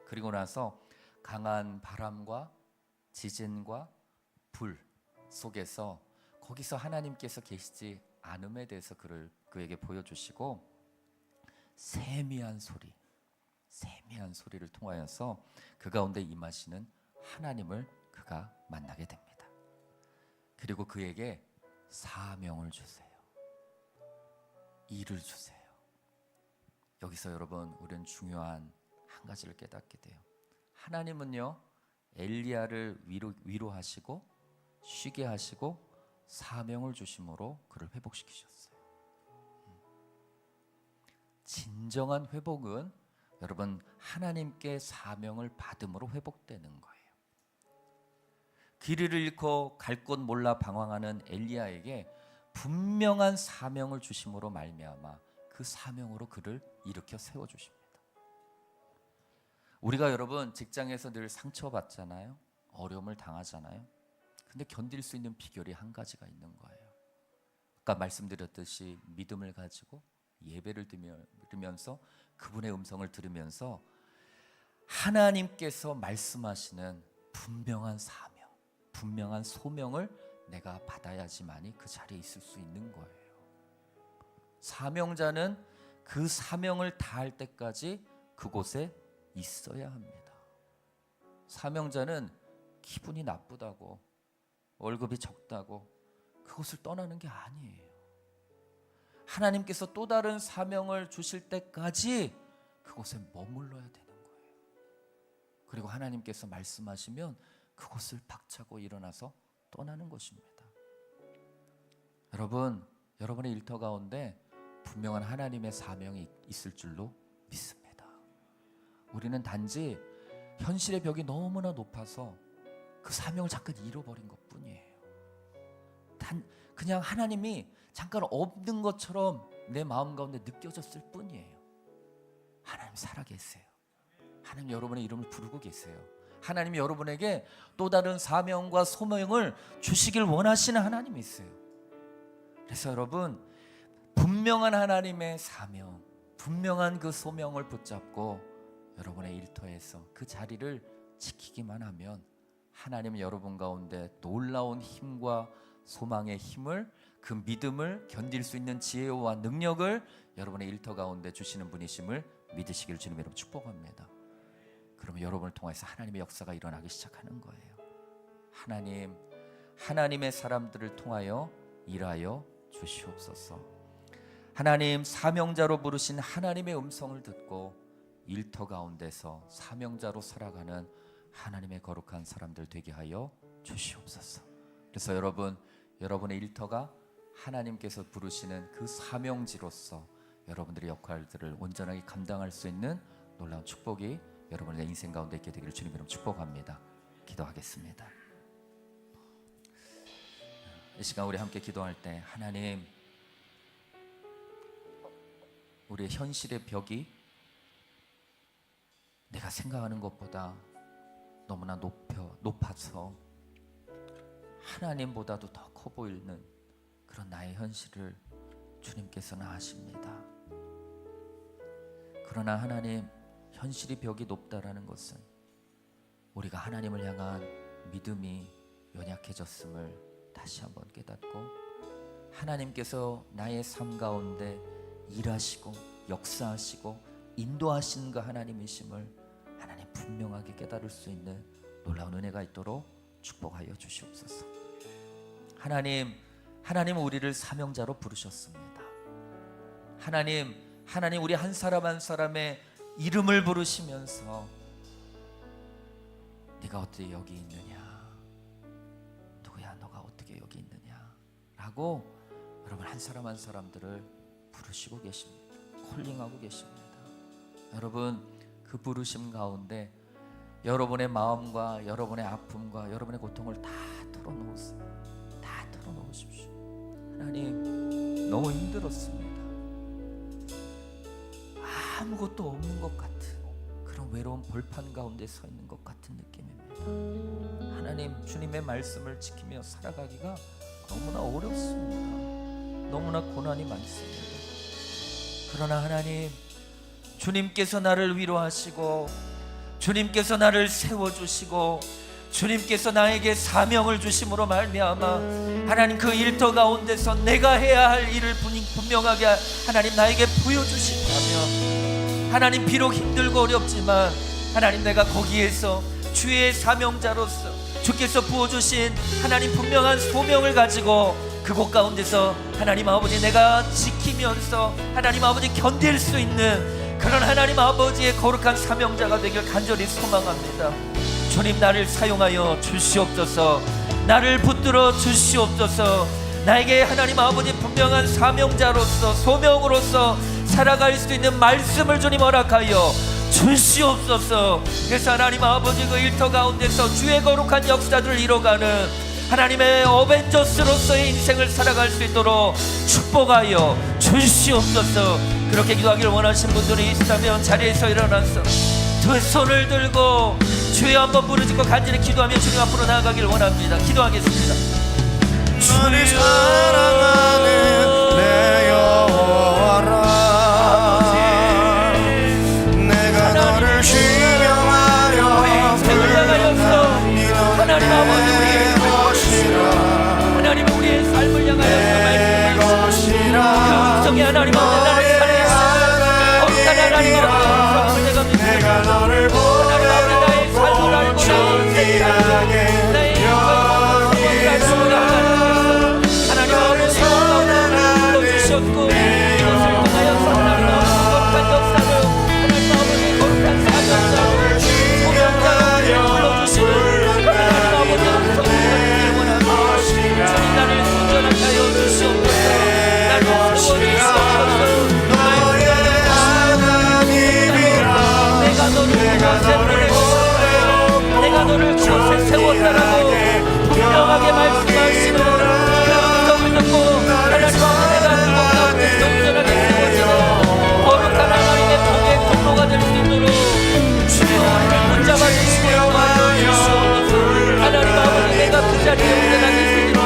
그리고 나서 강한 바람과 지진과 불 속에서 거기서 하나님께서 계시지 않음에 대해서 그에게 보여주시고 세미한 소리를 통하여서 그 가운데 임하시는 하나님을 그가 만나게 됩니다. 그리고 그에게 사명을 주세요. 일을 주세요. 여기서 여러분 우리는 중요한 한 가지를 깨닫게 돼요. 하나님은요 엘리야를 위로하시고 쉬게 하시고 사명을 주심으로 그를 회복시키셨어요. 진정한 회복은 여러분 하나님께 사명을 받음으로 회복되는 거예요. 길을 잃고 갈 곳 몰라 방황하는 엘리야에게 분명한 사명을 주심으로 말미암아 그 사명으로 그를 일으켜 세워 주십니다. 우리가 여러분 직장에서 늘 상처받잖아요. 어려움을 당하잖아요. 근데 견딜 수 있는 비결이 한 가지가 있는 거예요. 아까 말씀드렸듯이 믿음을 가지고 예배를 드리면서 그분의 음성을 들으면서 하나님께서 말씀하시는 분명한 사명, 분명한 소명을 내가 받아야지만이 그 자리에 있을 수 있는 거예요. 사명자는 그 사명을 다할 때까지 그곳에 있어야 합니다. 사명자는 기분이 나쁘다고 월급이 적다고 그곳을 떠나는 게 아니에요. 하나님께서 또 다른 사명을 주실 때까지 그곳에 머물러야 되는 거예요. 그리고 하나님께서 말씀하시면 그곳을 박차고 일어나서 떠나는 것입니다. 여러분, 여러분의 일터 가운데 분명한 하나님의 사명이 있을 줄로 믿습니다. 우리는 단지 현실의 벽이 너무나 높아서 그 사명을 잠깐 잃어버린 것뿐이에요. 그냥 하나님이 잠깐 없는 것처럼 내 마음 가운데 느껴졌을 뿐이에요. 하나님 살아계세요. 하나님 여러분의 이름을 부르고 계세요. 하나님이 여러분에게 또 다른 사명과 소명을 주시길 원하시는 하나님이세요. 그래서 여러분 분명한 하나님의 사명, 분명한 그 소명을 붙잡고 여러분의 일터에서 그 자리를 지키기만 하면 하나님은 여러분 가운데 놀라운 힘과 소망의 힘을, 그 믿음을 견딜 수 있는 지혜와 능력을 여러분의 일터 가운데 주시는 분이심을 믿으시길 주님 이름 축복합니다. 그러면 여러분을 통해서 하나님의 역사가 일어나기 시작하는 거예요. 하나님의 사람들을 통하여 일하여 주시옵소서. 하나님 사명자로 부르신 하나님의 음성을 듣고 일터 가운데서 사명자로 살아가는 하나님의 거룩한 사람들 되게 하여 주시옵소서. 그래서 여러분의 일터가 하나님께서 부르시는 그 사명지로서 여러분들의 역할들을 온전하게 감당할 수 있는 놀라운 축복이 여러분의 인생 가운데 있게 되기를 주님 이름 축복합니다. 기도하겠습니다. 이 시간 우리 함께 기도할 때 하나님, 우리의 현실의 벽이 내가 생각하는 것보다 너무나 높아서 하나님보다도 더 커 보이는 그런 나의 현실을 주님께서는 아십니다. 그러나 하나님, 현실이 벽이 높다라는 것은 우리가 하나님을 향한 믿음이 연약해졌음을 다시 한번 깨닫고 하나님께서 나의 삶 가운데 일하시고 역사하시고 인도하시는 그 하나님이심을 하나님 분명하게 깨달을 수 있는 놀라운 은혜가 있도록 축복하여 주시옵소서. 하나님 우리를 사명자로 부르셨습니다. 하나님 우리 한 사람 한 사람의 이름을 부르시면서 네가 어떻게 여기 있느냐, 누구야 너가 어떻게 여기 있느냐 라고 여러분 한 사람 한 사람들을 부르시고 계십니다. 콜링하고 계십니다. 여러분 그 부르심 가운데 여러분의 마음과 여러분의 아픔과 여러분의 고통을 다 털어놓으세요. 다 털어놓으십시오. 하나님 너무 힘들었습니다. 아무것도 없는 것 같은 그런 외로운 벌판 가운데 서 있는 것 같은 느낌입니다. 하나님 주님의 말씀을 지키며 살아가기가 너무나 어렵습니다. 너무나 고난이 많습니다. 그러나 하나님, 주님께서 나를 위로하시고 주님께서 나를 세워주시고 주님께서 나에게 사명을 주심으로 말미암아 하나님 그 일터 가운데서 내가 해야 할 일을 분명하게 하나님 나에게 보여주신다면 하나님 비록 힘들고 어렵지만 하나님 내가 거기에서 주의 사명자로서 주께서 부어주신 하나님 분명한 소명을 가지고 그곳 가운데서 하나님 아버지 내가 지키면서 하나님 아버지 견딜 수 있는 그런 하나님 아버지의 거룩한 사명자가 되길 간절히 소망합니다. 주님 나를 사용하여 주시옵소서. 나를 붙들어 주시옵소서. 나에게 하나님 아버지 분명한 사명자로서 소명으로서 살아갈 수 있는 말씀을 주님 허락하여 주시옵소서. 그래서 하나님 아버지 그 일터 가운데서 주의 거룩한 역사들을 이뤄가는 하나님의 어벤져스로서의 인생을 살아갈 수 있도록 축복하여 주시옵소서. 그렇게 기도하기를 원하시는 분들이 있다면 자리에서 일어나서 두 손을 들고 주여 한번 부르짖고 간절히 기도하며 주님 앞으로 나아가기를 원합니다. 기도하겠습니다. 너를 사랑하는 내 여호와라, 내가 너를 신명하여 인생을 향하여서 하나님 아버지 우리의 것이라, 하나님은 우리의 삶을 향하여서 말씀하시고 그 음성이 하나님 아버지 나를 살려주시는 거룩한 하나님 아버지 내가 믿습니다. 내가 너를 하나님 아버지 나의 삶을 알고 존귀하게 나의 영광을 알고 하나님 아버지 불러주셨고 이것을 통하여서 하나님 아버지 거룩한 역사를 하나님 아버지 거룩한 사명자를 소명자를 불러주시는 하나님 아버지 음성을 원합니다. 주님 나를 순전하게 하여 주시옵소서. 나를 세워주시옵소서. 내가 너를 그곳에 보내고 내가 너를 그곳에 세웠다라고 분명하게 말씀하시는 그 음성을 듣고 하나님 아버지 내가 그곳 가운데 온전하게 세워지는 거룩한 하나님의 복의 통로가 될 수 있도록 주여 우리를 붙잡아 주시고 주시옵소서. 하나님 아버지 내가 그 자리에 온전하게 서 있도록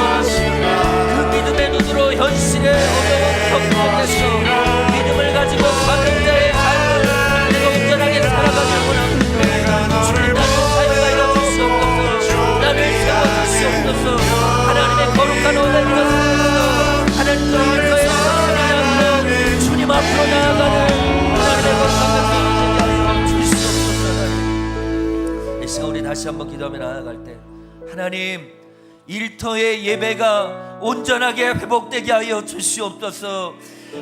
그 믿음의 눈으로 현실의 어려운 경험에서 믿음을 가지고 사명자의 삶을 내가 온전하게 살아가길 원합니다. 주님 나를 사용하여 주시옵소서. 나를 세워주시옵소서. 하나님의 거룩한 어벤져스로서 하나님 그 일터에 살아가는 주님 앞으로 나아가는 하나님의 거룩한 백성이 주시옵소서. 이 시간 우리 다시 한번 기도하며 나아갈 때 하나님 일터의 예배가 온전하게 회복되게 하여 주시옵소서.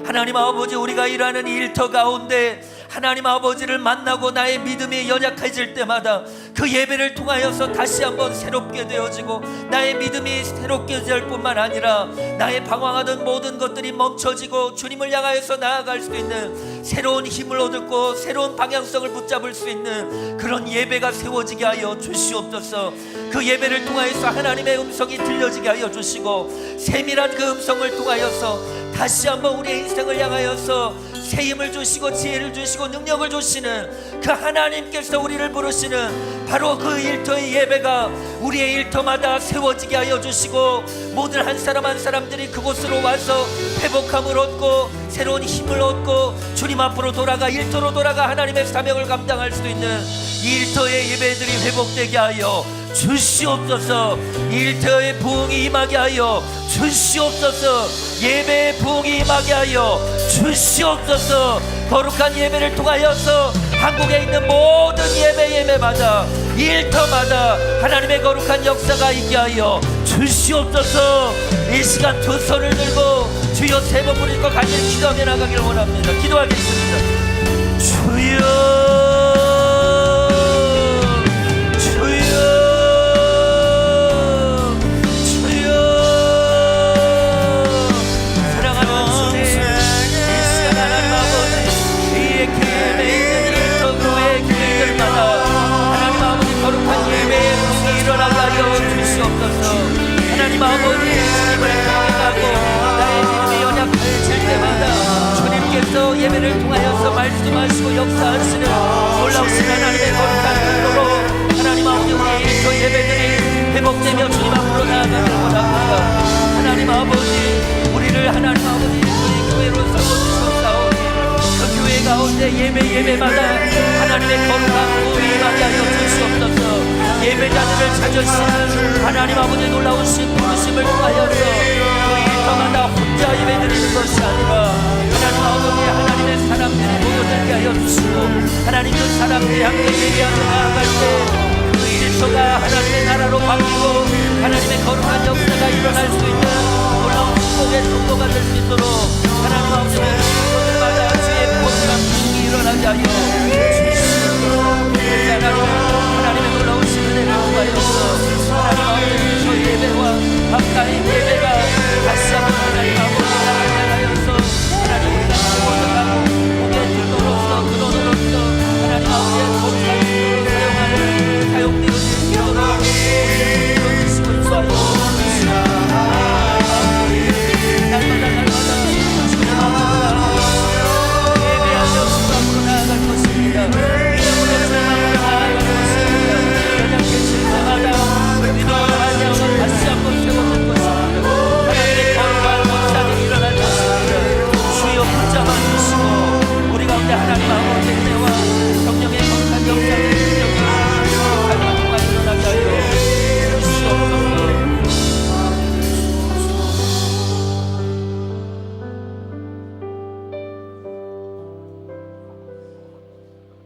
하나님 아버지 우리가 일하는 일터 가운데 하나님 아버지를 만나고 나의 믿음이 연약해질 때마다 그 예배를 통하여서 다시 한번 새롭게 되어지고 나의 믿음이 새롭게 될 뿐만 아니라 나의 방황하던 모든 것들이 멈춰지고 주님을 향하여서 나아갈 수 있는 새로운 힘을 얻고 새로운 방향성을 붙잡을 수 있는 그런 예배가 세워지게 하여 주시옵소서. 그 예배를 통하여서 하나님의 음성이 들려지게 하여 주시고 세밀한 그 음성을 통하여서 다시 한번 우리의 인생을 향하여서 새 힘을 주시고 지혜를 주시고 능력을 주시는 그 하나님께서 우리를 부르시는 바로 그 일터의 예배가 우리의 일터마다 세워지게 하여 주시고 모든 한 사람 한 사람들이 그곳으로 와서 회복함을 얻고 새로운 힘을 얻고 주님 앞으로 돌아가 일터로 돌아가 하나님의 사명을 감당할 수 있는 일터의 예배들이 회복되게 하여 주시옵소서. 일터의 부흥이 임하게 하여 주시옵소서. 예배의 부흥이 임하게 하여 주시옵소서. 거룩한 예배를 통하여서 한국에 있는 모든 예배마다 일터마다 하나님의 거룩한 역사가 있게 하여 주시옵소서. 이 시간 두 손을 들고 주여 세 번 부르짖고 간절히 기도하며 나가기를 원합니다. 기도하겠습니다. 주여 하나님 아버지 주님을 향하고 나의 믿음이 연약해질 때마다 주님께서 예배를 통하여서 말씀하시고 역사하시는 놀라우신 하나님의 거룩한 뜻으로 하나님 아버지 우리의 일터 예배들이 회복되며 주님 앞으로 나아가길 원합니다. 하나님 아버지 우리를 하나님 아버지 우리 교회로 세워주셨사오니 그 교회 가운데 예배마다 하나님의 거룩한 부흥이 임하게 하여 주시옵소서. 예배자들을 찾으시는 하나님 아버지의 놀라우신 부르심을 통하여서 그 일터마다 혼자 예배드리는 것이 아니라 하나님 아버지 하나님의 사람들이 모여들게 하여 주시고 하나님 그 사람들이 함께 예배하며 나아갈 때 그 일터가 하나님의 나라로 바뀌고 하나님의 거룩한 역사가 일어날 수 있는 놀라운 축복의 통로가 될 수 있도록 하나님 아버지 일터들마다 주의 거룩한 부흥이 일어나게 하여 주시옵소서. 하나님의 놀라우신 은혜를 통하여서 하나님 아버지 저희 예배와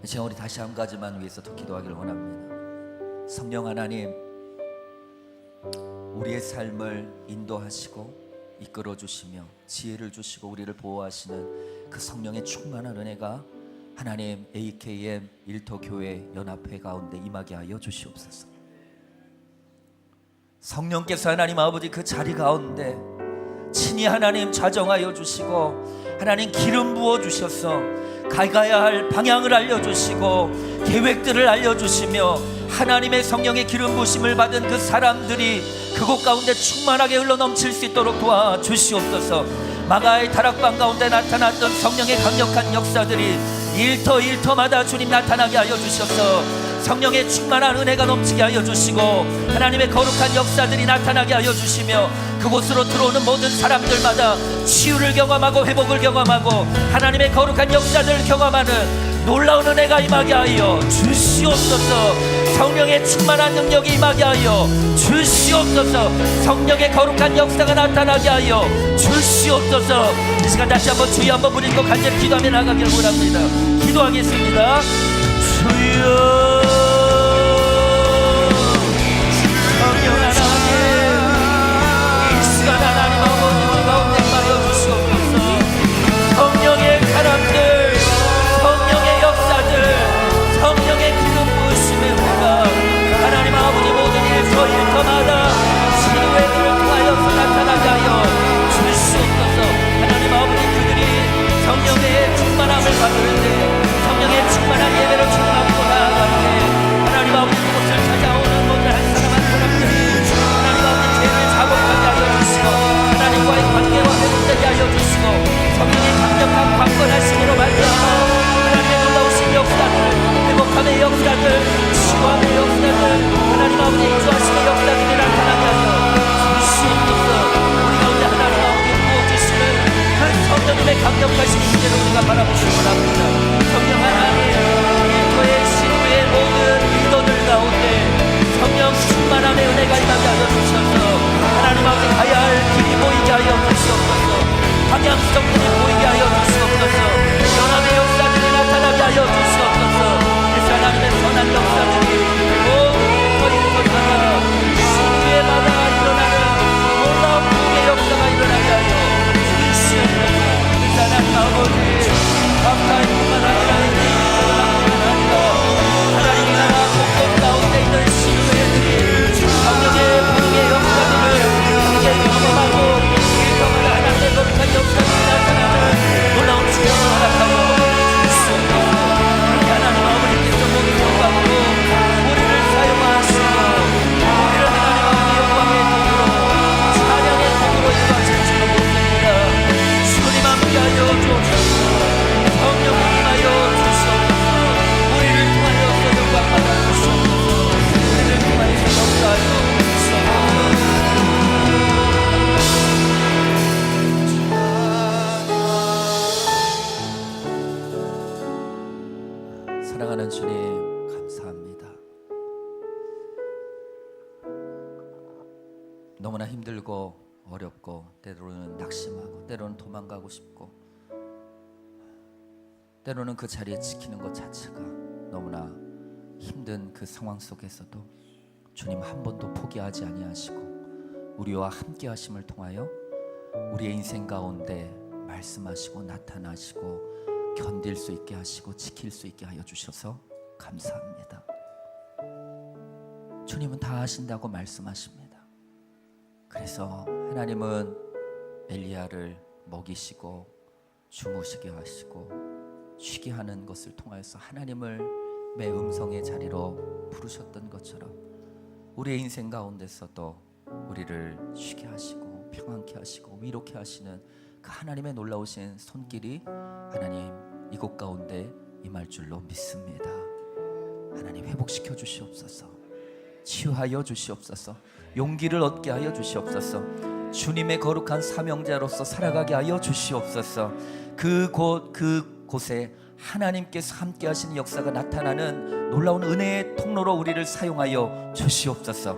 이제 우리 다시 한 가지만 위해서 더 기도하기를 원합니다. 성령 하나님, 우리의 삶을 인도하시고 이끌어 주시며 지혜를 주시고 우리를 보호하시는 그 성령의 충만한 은혜가 하나님 AKM 일터교회 연합회 가운데 임하게 하여 주시옵소서. 성령께서 하나님 아버지 그 자리 가운데 친히 하나님 자정하여 주시고 하나님 기름 부어 주셔서 가야 할 방향을 알려주시고 계획들을 알려주시며 하나님의 성령의 기름 부심을 받은 그 사람들이 그곳 가운데 충만하게 흘러넘칠 수 있도록 도와주시옵소서. 마가의 다락방 가운데 나타났던 성령의 강력한 역사들이 일터마다 주님 나타나게 하여 주셔서 성령의 충만한 은혜가 넘치게 하여 주시고 하나님의 거룩한 역사들이 나타나게 하여 주시며 그곳으로 들어오는 모든 사람들마다 치유를 경험하고 회복을 경험하고 하나님의 거룩한 역사들을 경험하는 놀라운 은혜가 임하게 하여 주시옵소서. 성령의 충만한 능력이 임하게 하여 주시옵소서. 성령의 거룩한 역사가 나타나게 하여 주시옵소서. 이 시간 다시 한번 주여 한번 부리고 간절히 기도하며 나가기를 원합니다. 기도하겠습니다. 주여 성령 하나님, 이 시간 하나님 아버지 가운데 임하여 주시옵소서. 성령의 사람들, 성령의 역사들, 성령의 기름 부으심의 은혜가 하나님 아버지 모든 일터마다 시루에들을 통하여서 나타나게 하여 주시옵소서. 하나님 아버지 그들이 성령의 충만함을 받으는데 성령의 충만한 예배를 충만하고 나아가는데 하나님 아버지 그곳을 찾아오는 모든 한 사람 한 사람들이 하나님 아버지 죄를 자복하게 하여 주시고 하나님과의 관계와 회복되게 하여 주시고 성령의 강력한 강건하심으로 말미암아 하나님의 놀라우신 역사들, 회복함의 역사들, 치유함의 역사들, 하나님 아버지 인도하심의 역사들이 나타나게 하여 주시옵소서. 우리 가운데 하나님 아버지 부어주시는 그 성령님의 강력하신 임재를 우리가 바라보시기 원합니다. 성령 하나님, 일터의 시루의 모든 리더들 가운데 성령 충만함의 은혜가 임하게 하여 주셔서 하나님 아버지 가야 할 길이 보이게 하여 주시옵소서. 방향성들이 보이게 하여 주시옵소서. 연합의 역사들이 나타나게 하여 주시옵소서. 그래서 하나님의 선한 역사들이 모든 일터마다 시주에마다 일어나는 놀라운 복의 역사가 일어나게 하여 주시옵소서. 그래서 하나님 아버지 감사의뿐만 아니라 하나님의 나라 곳곳 가운데 있는 시루애들이 성령의 복의 역사들을 이제 경험하고 일터마다 하나님의 거룩한 역사들이 나타나는 놀라운 축복을 허락하여 주시옵소서. 그렇게 하나님 아버지께서 모든 영광으로 우리를 사용하시고 우리를 하나님 아버지 영광의 도구로 찬양의 도구로 인도하실 줄로 믿습니다. 주님 함께하여 주옵소서. 성령님 임하여 주시옵소서. 우리를 통하여서 영광 받아 주시옵소서. 우리를 통하여서 역사하여 주시옵소서. 사랑하는 주님 감사합니다. 너무나 힘들고 어렵고 때로는 낙심하고 때로는 도망가고 싶고 때로는 그 자리에 지키는 것 자체가 너무나 힘든 그 상황 속에서도 주님 한 번도 포기하지 아니하시고 우리와 함께 하심을 통하여 우리의 인생 가운데 말씀하시고 나타나시고 견딜 수 있게 하시고 지킬 수 있게 하여 주셔서 감사합니다. 주님은 다 하신다고 말씀하십니다. 그래서 하나님은 엘리야를 먹이시고 주무시게 하시고 쉬게 하는 것을 통하여서 하나님을 매 음성의 자리로 부르셨던 것처럼 우리의 인생 가운데서도 우리를 쉬게 하시고 평안케 하시고 위로케 하시는 그 하나님의 놀라우신 손길이 하나님 이곳 가운데 임할 줄로 믿습니다. 하나님 회복시켜 주시옵소서. 치유하여 주시옵소서. 용기를 얻게 하여 주시옵소서. 주님의 거룩한 사명자로서 살아가게 하여 주시옵소서. 그곳에 하나님께서 함께 하시는 역사가 나타나는 놀라운 은혜의 통로로 우리를 사용하여 주시옵소서.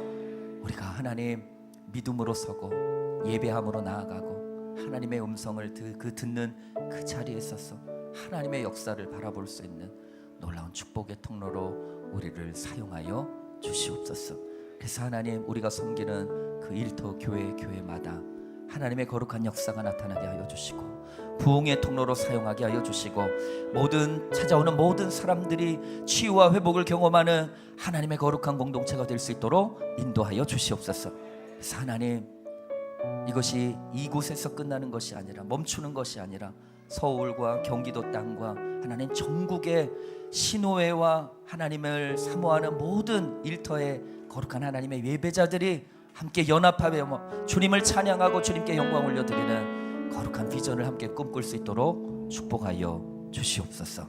우리가 하나님 믿음으로 서고 예배함으로 나아가고 하나님의 음성을 듣는 그 자리에 서서 하나님의 역사를 바라볼 수 있는 놀라운 축복의 통로로 우리를 사용하여 주시옵소서. 그래서 하나님, 우리가 섬기는 그 일터 교회마다 하나님의 거룩한 역사가 나타나게 하여 주시고 부흥의 통로로 사용하게 하여 주시고 찾아오는 모든 사람들이 치유와 회복을 경험하는 하나님의 거룩한 공동체가 될 수 있도록 인도하여 주시옵소서. 그래서 하나님, 이것이 이곳에서 끝나는 것이 아니라 멈추는 것이 아니라 서울과 경기도 땅과 하나님 전국의 신호회와 하나님을 사모하는 모든 일터의 거룩한 하나님의 예배자들이 함께 연합하며 주님을 찬양하고 주님께 영광 올려드리는 거룩한 비전을 함께 꿈꿀 수 있도록 축복하여 주시옵소서.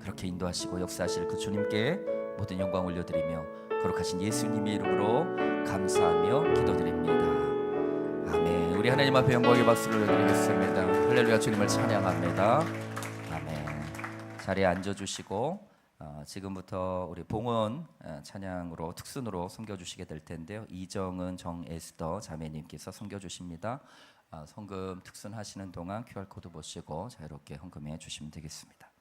그렇게 인도하시고 역사하실 그 주님께 모든 영광 올려드리며 거룩하신 예수님의 이름으로 감사하며 기도드립니다. 아멘. 우리 하나님 앞에 영광의 박수를 올려드리겠습니다. 할렐루야. 주님을 찬양합니다. 아멘. 자리에 앉아주시고 지금부터 우리 봉헌 찬양으로 특순으로 섬겨주시게 될 텐데요. 이정은 정에스더 자매님께서 섬겨주십니다. 헌금 특순하시는 동안 QR코드 보시고 자유롭게 헌금해 주시면 되겠습니다.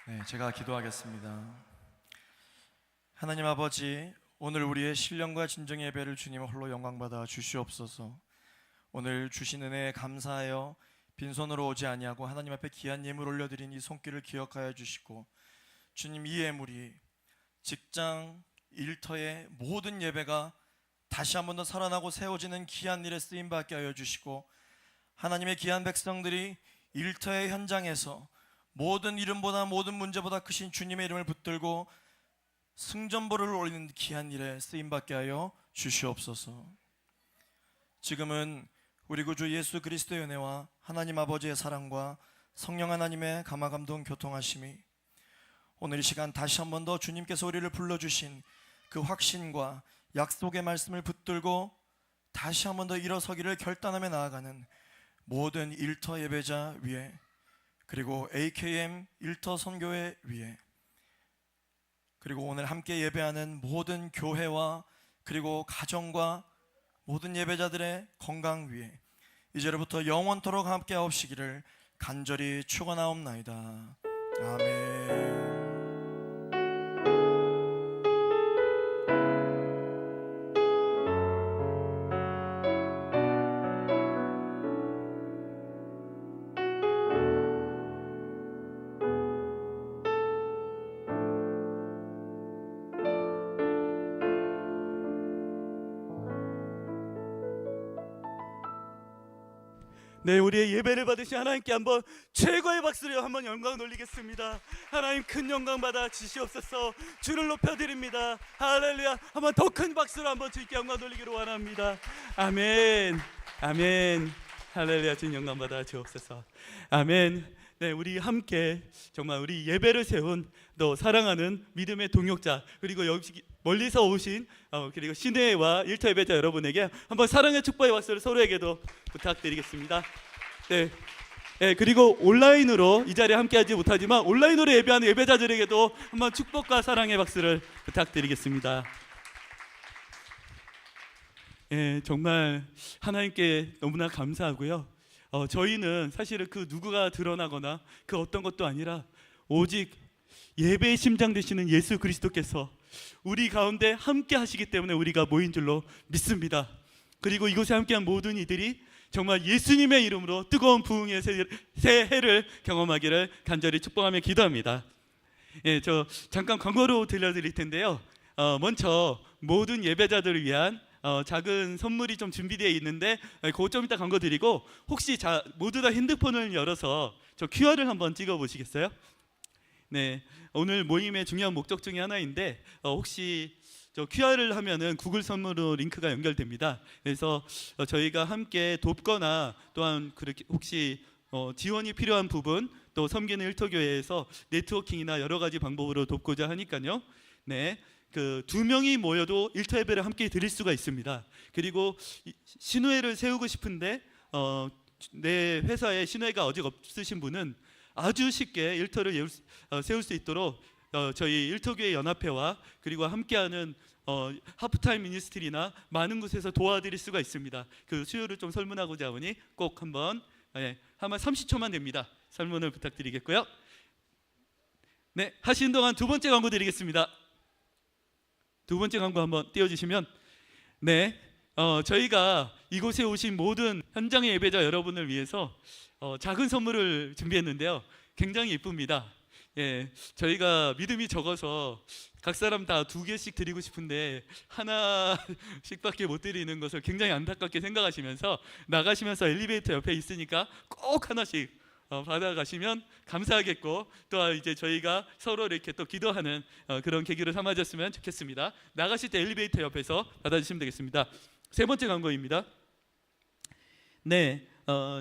네, 제가 기도하겠습니다. 하나님 아버지, 오늘 우리의 신령과 진정의 예배를 주님 홀로 영광받아 주시옵소서. 오늘 주신 은혜에 감사하여 빈손으로 오지 아니하고 하나님 앞에 귀한 예물 올려드린 이 손길을 기억하여 주시고, 주님, 이 예물이 직장, 일터의 모든 예배가 다시 한 번 더 살아나고 세워지는 귀한 일에 쓰임받게 하여 주시고, 하나님의 귀한 백성들이 일터의 현장에서 모든 이름보다 모든 문제보다 크신 주님의 이름을 붙들고 승전보를 올리는 귀한 일에 쓰임받게 하여 주시옵소서. 지금은 우리 구주 예수 그리스도의 은혜와 하나님 아버지의 사랑과 성령 하나님의 감화감동 교통하심이 오늘 이 시간 다시 한 번 더 주님께서 우리를 불러주신 그 확신과 약속의 말씀을 붙들고 다시 한 번 더 일어서기를 결단하며 나아가는 모든 일터 예배자 위에, 그리고 AKM 일터 선교회 위에, 그리고 오늘 함께 예배하는 모든 교회와 그리고 가정과 모든 예배자들의 건강 위에 이제로부터 영원토록 함께 하옵시기를 간절히 축원하옵나이다. 아멘. 「 네, 우리의 예배를 받으신 하나님께 한번 최고의 박수로 한번 영광 돌리겠습니다. 하나님 큰 영광 받아 주시옵소서. 주를 높여드립니다. 할렐루야. 한번 더 큰 박수로 한번 주께 영광 돌리기로 원합니다. 아멘. 아멘. 할렐루야. 주님 영광 받아 주옵소서. 아멘. 네, 우리 함께 정말 우리 예배를 세운 또 사랑하는 믿음의 동역자, 그리고 여기 멀리서 오신 그리고 시내와 일터 예배자 여러분에게 한번 사랑의 축복의 박수를 서로에게도 부탁드리겠습니다. 네. 네, 그리고 온라인으로 이 자리에 함께하지 못하지만 온라인으로 예배하는 예배자들에게도 한번 축복과 사랑의 박수를 부탁드리겠습니다. 예, 정말 하나님께 너무나 감사하고요. 저희는 사실은 그 누구가 드러나거나 그 어떤 것도 아니라 오직 예배의 심장 되시는 예수 그리스도께서 우리 가운데 함께 하시기 때문에 우리가 모인 줄로 믿습니다. 그리고 이곳에 함께한 모든 이들이 정말 예수님의 이름으로 뜨거운 부흥의 새해를 경험하기를 간절히 축복하며 기도합니다. 예, 저 잠깐 광고로 들려드릴 텐데요. 먼저 모든 예배자들을 위한 작은 선물이 좀 준비되어 있는데 그거 좀 이따 광고 드리고, 혹시 모두 다 핸드폰을 열어서 저 QR을 한번 찍어 보시겠어요? 네, 오늘 모임의 중요한 목적 중에 하나인데 혹시 저 QR을 하면은 구글 선물로 링크가 연결됩니다. 그래서 저희가 함께 돕거나 또한 그렇게 혹시 지원이 필요한 부분, 또 섬기는 일터교회에서 네트워킹이나 여러 가지 방법으로 돕고자 하니까요. 네, 그 2명이 모여도 일터 예배를 함께 드릴 수가 있습니다. 그리고 신우회를 세우고 싶은데 내 회사에 신우회가 아직 없으신 분은 아주 쉽게 일터를 세울 수 있도록 저희 일터교회 연합회와 그리고 함께하는 하프타임 미니스트리나 많은 곳에서 도와드릴 수가 있습니다. 그 수요를 좀 설문하고자 하니 꼭 한번 30초만 됩니다. 설문을 부탁드리겠고요. 네, 하시는 동안 두 번째 광고 드리겠습니다. 두 번째 광고 한번 띄워주시면, 네, 저희가 이곳에 오신 모든 현장의 예배자 여러분을 위해서 작은 선물을 준비했는데요. 굉장히 예쁩니다. 예, 저희가 믿음이 적어서 각 사람 다 2개씩 드리고 싶은데 하나씩밖에 못 드리는 것을 굉장히 안타깝게 생각하시면서 나가시면서 엘리베이터 옆에 있으니까 꼭 하나씩 받아가시면 감사하겠고, 또 이제 저희가 서로 이렇게 또 기도하는 그런 계기로 삼아졌으면 좋겠습니다. 나가실 때 엘리베이터 옆에서 받아주시면 되겠습니다. 세 번째 광고입니다. 네,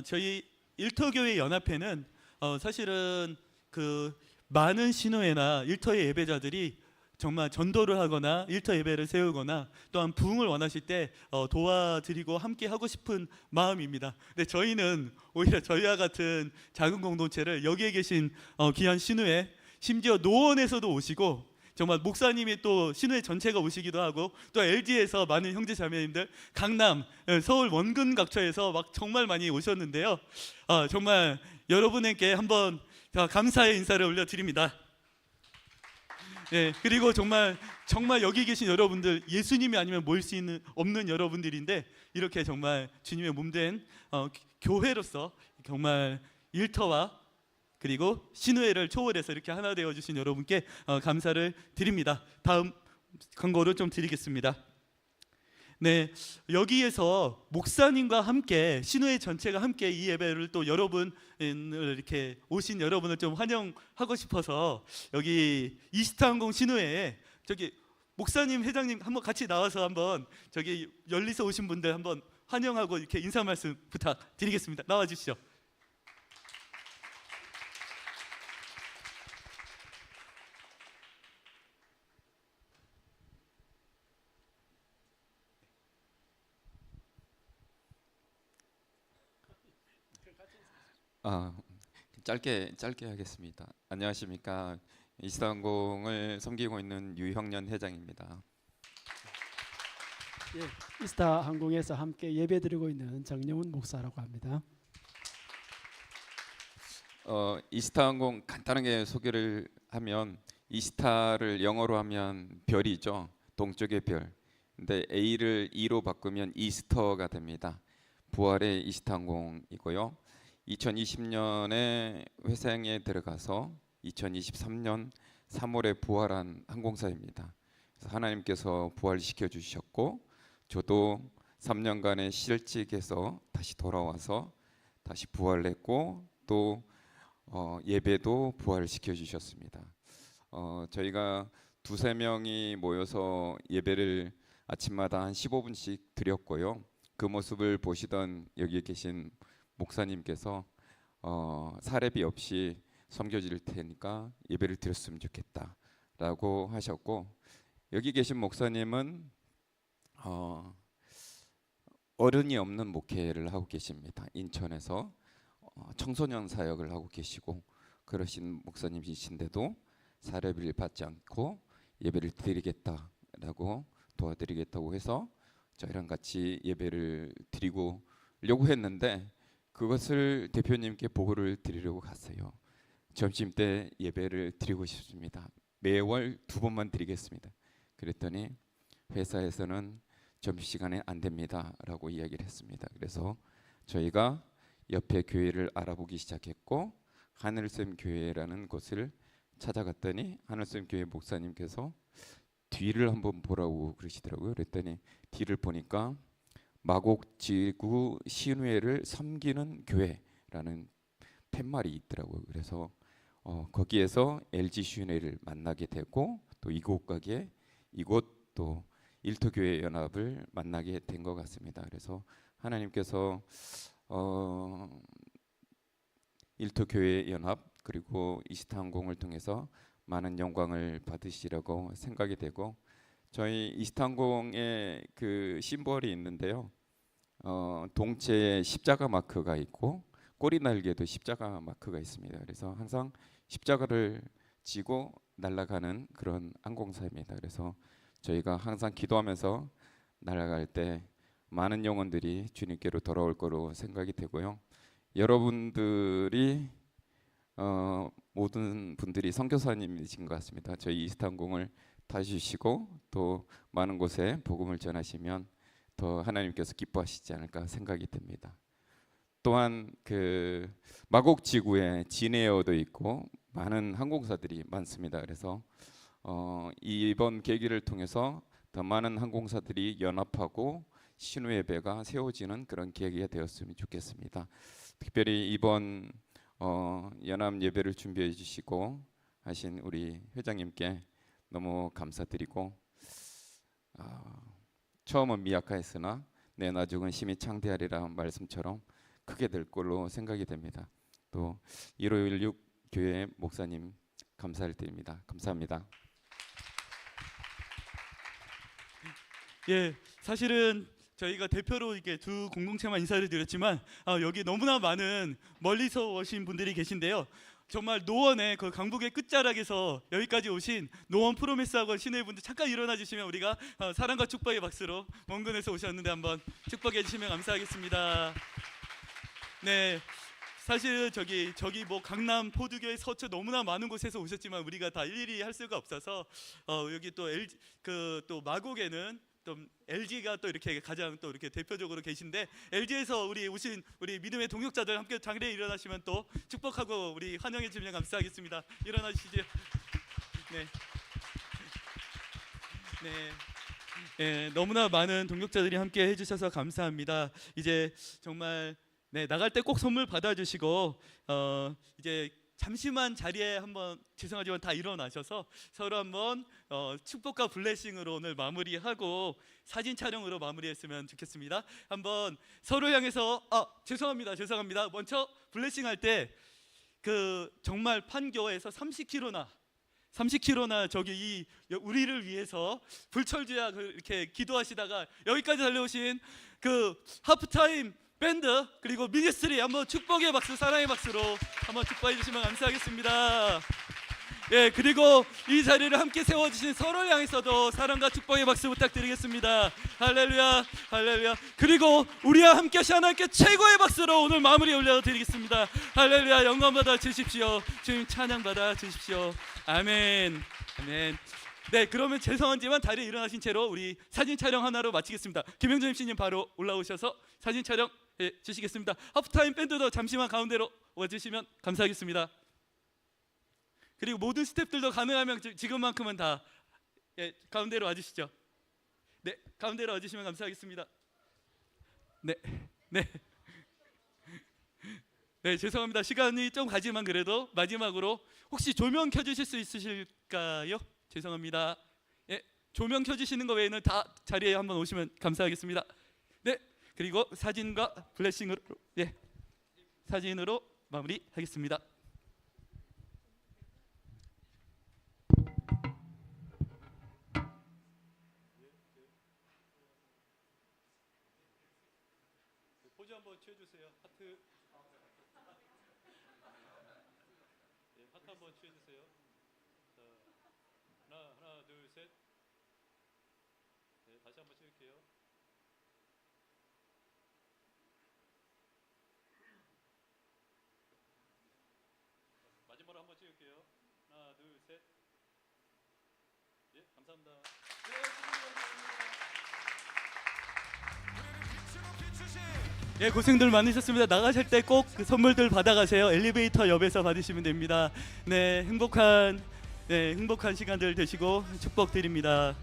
저희 일터교회 연합회는 사실은 그 많은 신호회나 일터의 예배자들이 정말 전도를 하거나 일터 예배를 세우거나 또한 부흥을 원하실 때 도와드리고 함께 하고 싶은 마음입니다. 근데 저희는 오히려 저희와 같은 작은 공동체를 여기에 계신 귀한 신우회, 심지어 노원에서도 오시고 정말 목사님이 또 신우회 전체가 오시기도 하고, 또 LG에서 많은 형제 자매님들, 강남, 서울 원근 각처에서 막 정말 많이 오셨는데요. 정말 여러분에게 한번 감사의 인사를 올려드립니다. 네, 그리고 정말 여기 계신 여러분들, 예수님이 아니면 모일 수 없는 여러분들인데 이렇게 정말 주님의 몸된 교회로서 정말 일터와 그리고 신우회를 초월해서 이렇게 하나 되어 주신 여러분께 감사를 드립니다. 다음 광고를 좀 드리겠습니다. 네, 여기에서 목사님과 함께 신우회 전체가 함께 이 예배를 또 여러분을 이렇게 오신 여러분을 좀 환영하고 싶어서 여기 이스타항공 신우회에 저기 목사님, 회장님 한번 같이 나와서 한번 저기 열리서 오신 분들 한번 환영하고 이렇게 인사 말씀 부탁드리겠습니다. 나와 주시죠. 짧게 하겠습니다. 안녕하십니까. 이스타항공을 섬기고 있는 유형년 회장입니다. 예, 이스타항공에서 함께 예배드리고 있는 정영훈 목사라고 합니다. 이스타항공 간단하게 소개를 하면, 이스타를 영어로 하면 별이죠. 동쪽의 별. 근데 A를 E로 바꾸면 이스터가 됩니다. 부활의 이스타항공이고요. 2020년에 회생에 들어가서 2023년 3월에 부활한 항공사입니다. 그래서 하나님께서 부활시켜 주셨고, 저도 3년간의 실직에서 다시 돌아와서 다시 부활했고 또 예배도 부활시켜 주셨습니다. 저희가 두세 명이 모여서 예배를 아침마다 한 15분씩 드렸고요. 그 모습을 보시던 여기 계신 목사님께서 사례비 없이 섬겨질 테니까 예배를 드렸으면 좋겠다라고 하셨고, 여기 계신 목사님은 어른이 없는 목회를 하고 계십니다. 인천에서 청소년 사역을 하고 계시고 그러신 목사님이신데도 사례비를 받지 않고 예배를 드리겠다라고 도와드리겠다고 해서 저희랑 같이 예배를 드리려고 했는데, 그것을 대표님께 보고를 드리려고 갔어요. 점심 때 예배를 드리고 싶습니다. 매월 2번만 드리겠습니다. 그랬더니 회사에서는 점심시간에 안 됩니다라고 이야기를 했습니다. 그래서 저희가 옆에 교회를 알아보기 시작했고, 하늘샘 교회라는 곳을 찾아갔더니 하늘샘 교회 목사님께서 뒤를 한번 보라고 그러시더라고요. 그랬더니 뒤를 보니까 마곡지구 신회를 섬기는 교회라는 팻말이 있더라고요. 그래서 거기에서 LG 신회를 만나게 되고, 또 이곳 가게 이곳 또 일터교회 연합을 만나게 된 것 같습니다. 그래서 하나님께서 일터교회 연합 그리고 이스타항공을 통해서 많은 영광을 받으시라고 생각이 되고, 저희 이스타항공의 그 심벌이 있는데요. 동체에 십자가 마크가 있고 꼬리 날개도 십자가 마크가 있습니다. 그래서 항상 십자가를 지고 날아가는 그런 항공사입니다. 그래서 저희가 항상 기도하면서 날아갈 때 많은 영혼들이 주님께로 돌아올 거로 생각이 되고요. 여러분들이 모든 분들이 선교사님이신 것 같습니다. 저희 이스타항공을 타주시고 또 많은 곳에 복음을 전하시면 더 하나님께서 기뻐하시지 않을까 생각이 듭니다. 또한 그 마곡지구에 진에어도 있고 많은 항공사들이 많습니다. 그래서 이번 계기를 통해서 더 많은 항공사들이 연합하고 신우예배가 세워지는 그런 계기가 되었으면 좋겠습니다. 특별히 이번 연합 예배를 준비해 주시고 하신 우리 회장님께 너무 감사드리고, 처음은 미약하였으나 내 나중은 심히 창대하리라 말씀처럼 크게 될 걸로 생각이 됩니다. 또 1516 교회 목사님 감사를 드립니다. 감사합니다. 예, 사실은 저희가 대표로 이렇게 두 공동체만 인사를 드렸지만 여기 너무나 많은 멀리서 오신 분들이 계신데요. 정말 노원의 그 강북의 끝자락에서 여기까지 오신 노원 프로미스학원 신우분들 잠깐 일어나 주시면 우리가 사랑과 축복의 박수로 먼 곳에서 오셨는데 한번 축복해 주시면 감사하겠습니다. 네. 사실 저기 뭐 강남, 포두교의 서초 너무나 많은 곳에서 오셨지만 우리가 다 일일이 할 수가 없어서 여기 또 또 마곡에는 또 LG가 또 이렇게 가장 또 이렇게 대표적으로 계신데, LG에서 우리 오신 우리 믿음의 동역자들 함께 자리에 일어나시면 또 축복하고 우리 환영해 주시면 감사하겠습니다. 일어나 주시죠. 네. 네. 네, 너무나 많은 동역자들이 함께 해주셔서 감사합니다. 이제 정말 나갈 때 꼭 선물 받아주시고 이제 잠시만 자리에 한번 죄송하지만 다 일어나셔서 서로 한번 축복과 블레싱으로 오늘 마무리하고 사진 촬영으로 마무리했으면 좋겠습니다. 한번 서로 향해서 죄송합니다. 먼저 블레싱 할 때 그 정말 판교에서 30km나 저기 우리를 위해서 불철주야 이렇게 기도하시다가 여기까지 달려오신 그 하프타임 밴드 그리고 미니스트리 한번 축복의 박수, 사랑의 박수로 한번 축복해 주시면 감사하겠습니다. 예, 그리고 이 자리를 함께 세워주신 서로를 향해서도 사랑과 축복의 박수 부탁드리겠습니다. 할렐루야, 할렐루야. 그리고 우리와 함께 하신 하나님께 최고의 박수로 오늘 마무리 올려드리겠습니다. 할렐루야, 영광 받아 주십시오. 주님 찬양 받아 주십시오. 아멘, 아멘. 네, 그러면 죄송하지만 다리에 일어나신 채로 우리 사진 촬영 하나로 마치겠습니다. 김영준 MC님 바로 올라오셔서 사진 촬영 주시겠습니다. 하프타임 밴드도 잠시만 가운데로 와주시면 감사하겠습니다. 그리고 모든 스태프들도 가능하면 지금만큼은 다 가운데로 와주시죠. 네, 가운데로 와주시면 감사하겠습니다. 네. 네, 죄송합니다. 시간이 좀 가지만 그래도 마지막으로 혹시 조명 켜주실 수 있으실까요? 죄송합니다. 예, 조명 켜주시는 거 외에는 다 자리에 한번 오시면 감사하겠습니다. 네, 그리고 사진과 블레싱으로 예, 사진으로 마무리하겠습니다. 포즈 한번 취해주세요. 하트. 네, 하트 한번 취해주세요. 자, 하나, 둘, 셋. 네, 다시 한번 찍을게요. 마지막으로 한번 찍을게요. 하나, 둘, 셋. 예, 감사합니다. 네, 예, 고생들 많으셨습니다. 나가실 때 꼭 그 선물들 받아가세요. 엘리베이터 옆에서 받으시면 됩니다. 네, 행복한 시간들 되시고 축복드립니다.